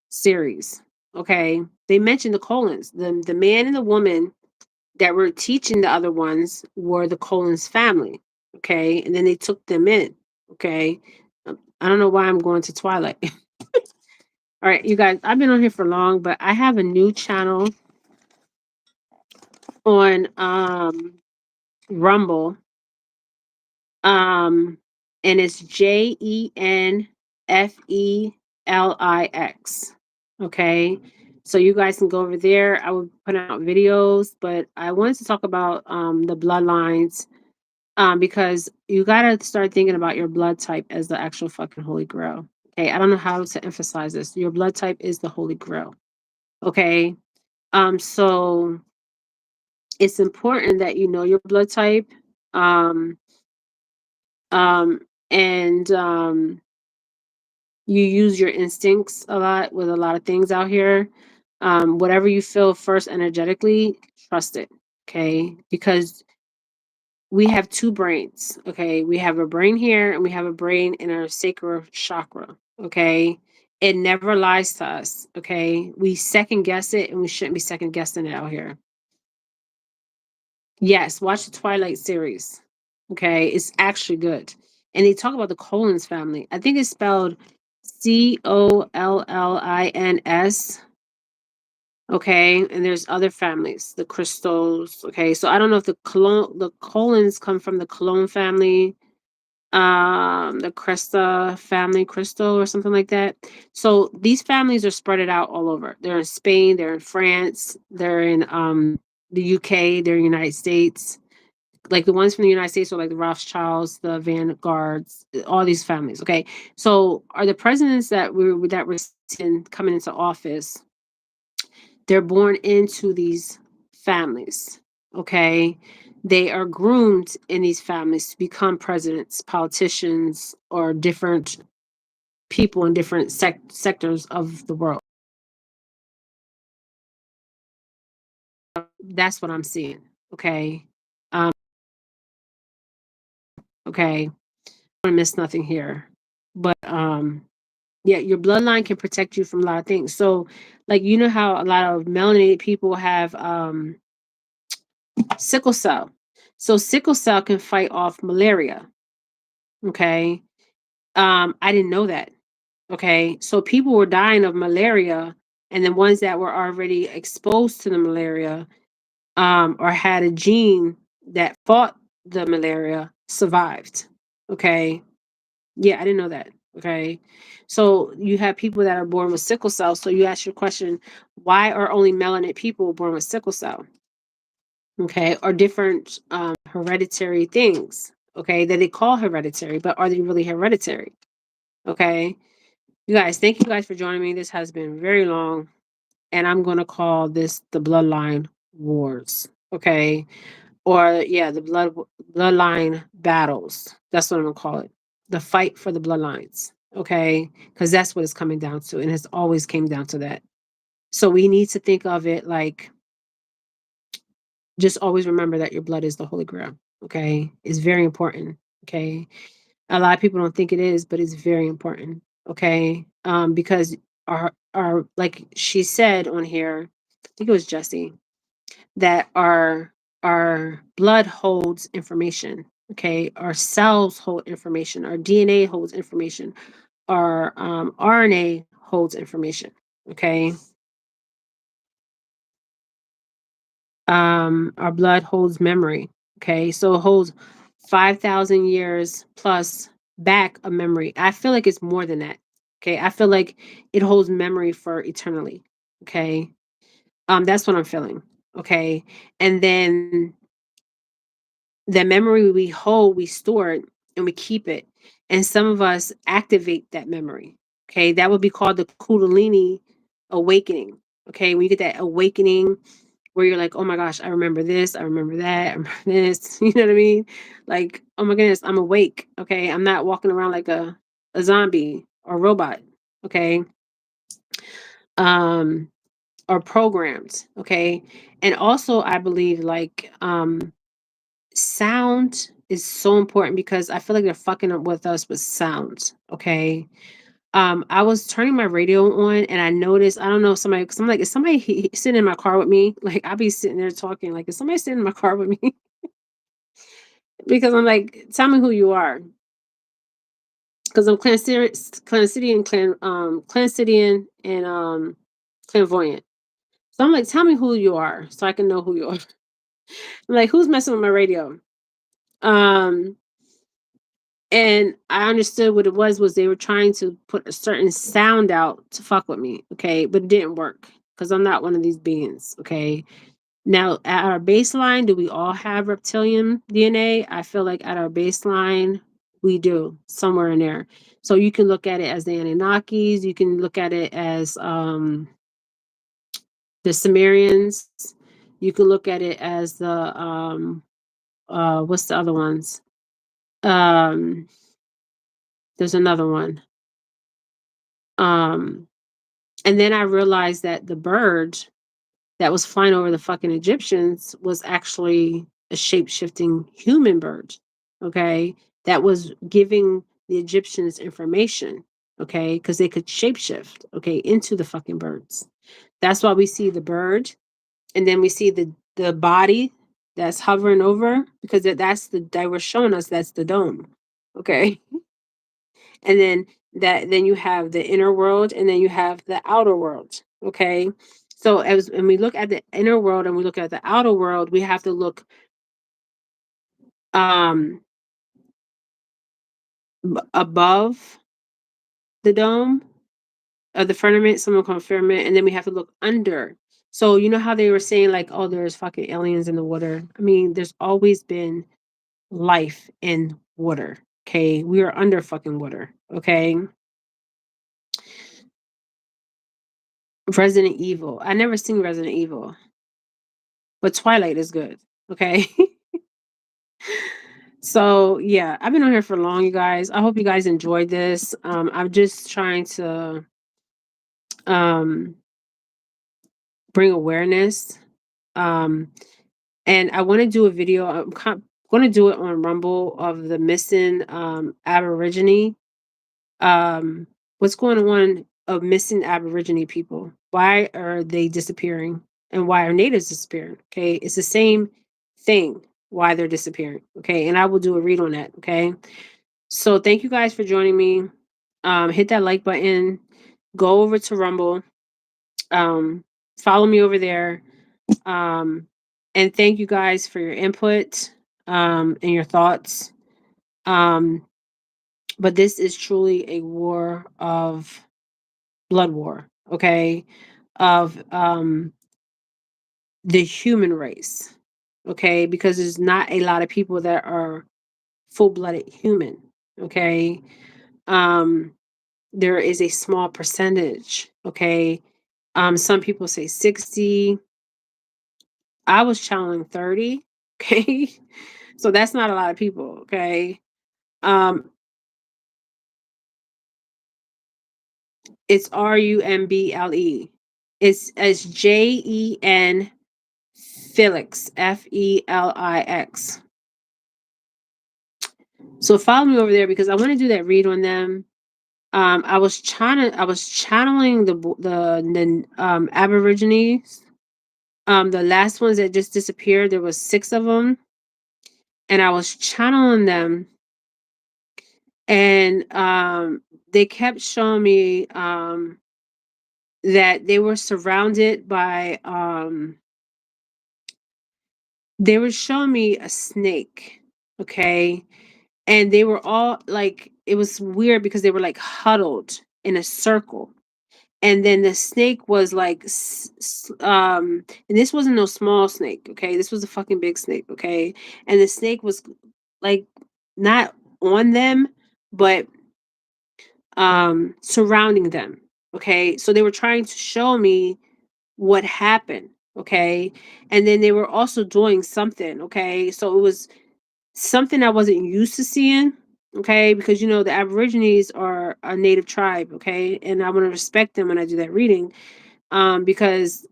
series. Okay. They mentioned the Colons. The man and the woman that were teaching the other ones were the Collins family. Okay. And then they took them in. Okay. I don't know why I'm going to Twilight. All right, you guys, I've been on here for long, but I have a new channel on Rumble. Um and it's JENFELIX. Okay. So you guys can go over there. I will put out videos, but I wanted to talk about the bloodlines, because you gotta start thinking about your blood type as the actual fucking holy grail. Okay. I don't know how to emphasize this. Your blood type is the holy grail. Okay. So it's important that you know your blood type. Um, um, and you use your instincts a lot with a lot of things out here. Whatever you feel first energetically, trust it. Okay. Because we have two brains. Okay. We have a brain here and we have a brain in our sacral chakra. Okay. It never lies to us. Okay. We second guess it, and we shouldn't be second guessing it out here. Yes, watch the Twilight series. Okay, it's actually good. And they talk about the Collins family. I think it's spelled Collins. Okay, and there's other families, the Crystals. Okay, so I don't know if the Collins come from the Cologne family, the Cresta family, Crystal or something like that. So these families are spread it out all over. They're in Spain, they're in France, they're in the UK, they're in the United States. Like the ones from the United States are like the Rothschilds, the Vanguards, all these families. Okay, so are the presidents that were coming into office? They're born into these families. Okay, they are groomed in these families to become presidents, politicians, or different people in different sectors of the world. That's what I'm seeing. Okay, um, okay, I don't miss nothing here, but yeah, your bloodline can protect you from a lot of things. So, like, you know how a lot of melanated people have sickle cell. So sickle cell can fight off malaria. Okay. I didn't know that. Okay. So people were dying of malaria, and the ones that were already exposed to the malaria, or had a gene that fought the malaria survived. Okay. Yeah, I didn't know that. Okay. So you have people that are born with sickle cell. So you ask your question, why are only melanated people born with sickle cell? Okay. Or different hereditary things. Okay. That they call hereditary, but are they really hereditary? Okay. You guys, thank you guys for joining me. This has been very long, and I'm going to call this the Bloodline Wars. Okay. Or yeah, the bloodline battles. That's what I'm gonna call it. The fight for the bloodlines. Okay, because that's what it's coming down to, and it's always came down to that. So we need to think of it like, just always remember that your blood is the holy grail. Okay, it's very important. Okay, a lot of people don't think it is, but it's very important. Okay, because our like she said on here, I think it was Jesse, that our blood holds information. Okay, our cells hold information, our DNA holds information, our RNA holds information. Okay, our blood holds memory. Okay, so it holds 5,000 years plus back a memory. I feel like it's more than that. Okay, I feel like it holds memory for eternally. Okay, that's what I'm feeling. Okay, and then the memory we hold, we store it and we keep it. And some of us activate that memory. Okay. That would be called the Kundalini awakening. Okay. When you get that awakening where you're like, oh my gosh, I remember this, I remember that, I remember this. You know what I mean? Like, oh my goodness, I'm awake. Okay. I'm not walking around like a zombie or robot. Okay. Um, or programmed. Okay. And also I believe like sound is so important because I feel like they're fucking up with us with sound. Okay. I was turning my radio on and I noticed, I don't know if somebody, cause I'm like, is somebody sitting in my car with me? Like, I'll be sitting there talking, like, is somebody sitting in my car with me? Because I'm like, tell me who you are. Cause I'm Clancidian and clairvoyant. So I'm like, tell me who you are so I can know who you are. I'm like, who's messing with my radio? Um, And I understood what it was they were trying to put a certain sound out to fuck with me, okay? But it didn't work because I'm not one of these beings, okay? Now, at our baseline, do we all have reptilian DNA? I feel like at our baseline, we do somewhere in there. So you can look at it as the Anunnakis, you can look at it as the Sumerians, you can look at it as the what's the other ones? Um, there's another one. Um, And then I realized that the bird that was flying over the fucking Egyptians was actually a shape shifting human bird. Okay. That was giving the Egyptians information. Okay. Because they could shapeshift. Okay. Into the fucking birds. That's why we see the bird. And then we see the body that's hovering over because that's they were showing us that's the dome. Okay. And then you have the inner world and then you have the outer world. Okay, so as when we look at the inner world and we look at the outer world, we have to look um above the dome of the firmament, someone called firmament, and then we have to look under. So you know how they were saying like, oh, there's fucking aliens in the water. I mean, there's always been life in water. Okay, we are under fucking water. Okay, Resident Evil. I never seen Resident Evil, but Twilight is good. Okay. So yeah, I've been on here for long, you guys. I hope you guys enjoyed this. I'm just trying to um bring awareness. Um and I want to do a video. Going to do it on Rumble of the missing Aborigine. Um what's going on of missing Aborigine people? Why are they disappearing? And why are natives disappearing? Okay, it's the same thing why they're disappearing. Okay, and I will do a read on that. Okay, So thank you guys for joining me. Hit that like button. Go over to Rumble. Um, Follow me over there. Um, and thank you guys for your input and your thoughts. Um, but this is truly a war of blood war, okay? Of the human race, okay? Because there's not a lot of people that are full-blooded human, okay? Um, there is a small percentage, okay? Some people say 60. I was channeling 30, okay? So that's not a lot of people, okay? Um, it's Rumble. It's Jen Felix, Felix. So follow me over there because I want to do that read on them. I was channeling the Aborigines. The last ones that just disappeared, there was 6 of them, and I was channeling them, and they kept showing me that they were surrounded by they were showing me a snake, okay? And they were all like, it was weird because they were like huddled in a circle. And then the snake was like and this wasn't no small snake, okay? This was a fucking big snake, okay? And the snake was like not on them, but surrounding them, okay? So they were trying to show me what happened, okay? And then they were also doing something, okay? So it was something I wasn't used to seeing, okay? Because you know the Aborigines are a native tribe, okay? And I want to respect them when I do that reading, because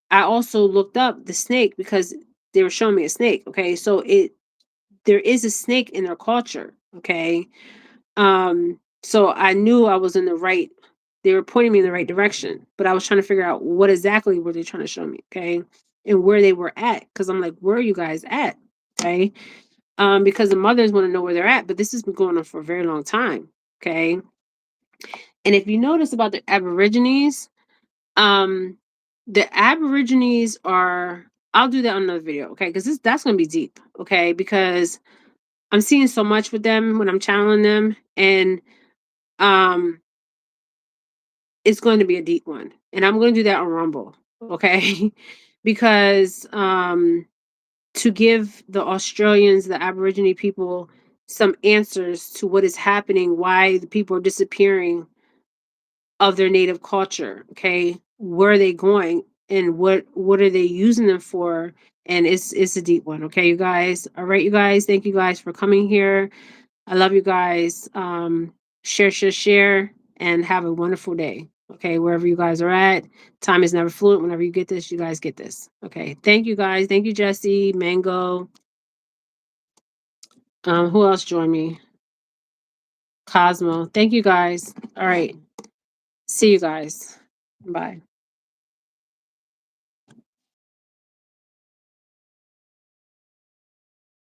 I also looked up the snake because they were showing me a snake, okay? So there is a snake in their culture, okay? So I knew I was in the right. They were pointing me in the right direction, but I was trying to figure out what exactly were they trying to show me, okay? And where they were at, because I'm like, where are you guys at, okay? Because the mothers want to know where they're at, but this has been going on for a very long time. Okay. And if you notice about the Aborigines, um, the Aborigines are, I'll do that on another video, okay? Because that's gonna be deep, okay? Because I'm seeing so much with them when I'm channeling them, and um it's going to be a deep one. And I'm gonna do that on Rumble, okay? Because to give the Australians, the Aborigine people, some answers to what is happening, why the people are disappearing of their native culture. Okay, where are they going, and what are they using them for? And it's a deep one. Okay, you guys. All right, you guys. Thank you guys for coming here. I love you guys. Share, and have a wonderful day. Okay, wherever you guys are at. Time is never fluent. Whenever you get this, you guys get this. Okay, thank you guys. Thank you, Jesse, Mango. Who else joined me? Cosmo. Thank you guys. All right. See you guys. Bye.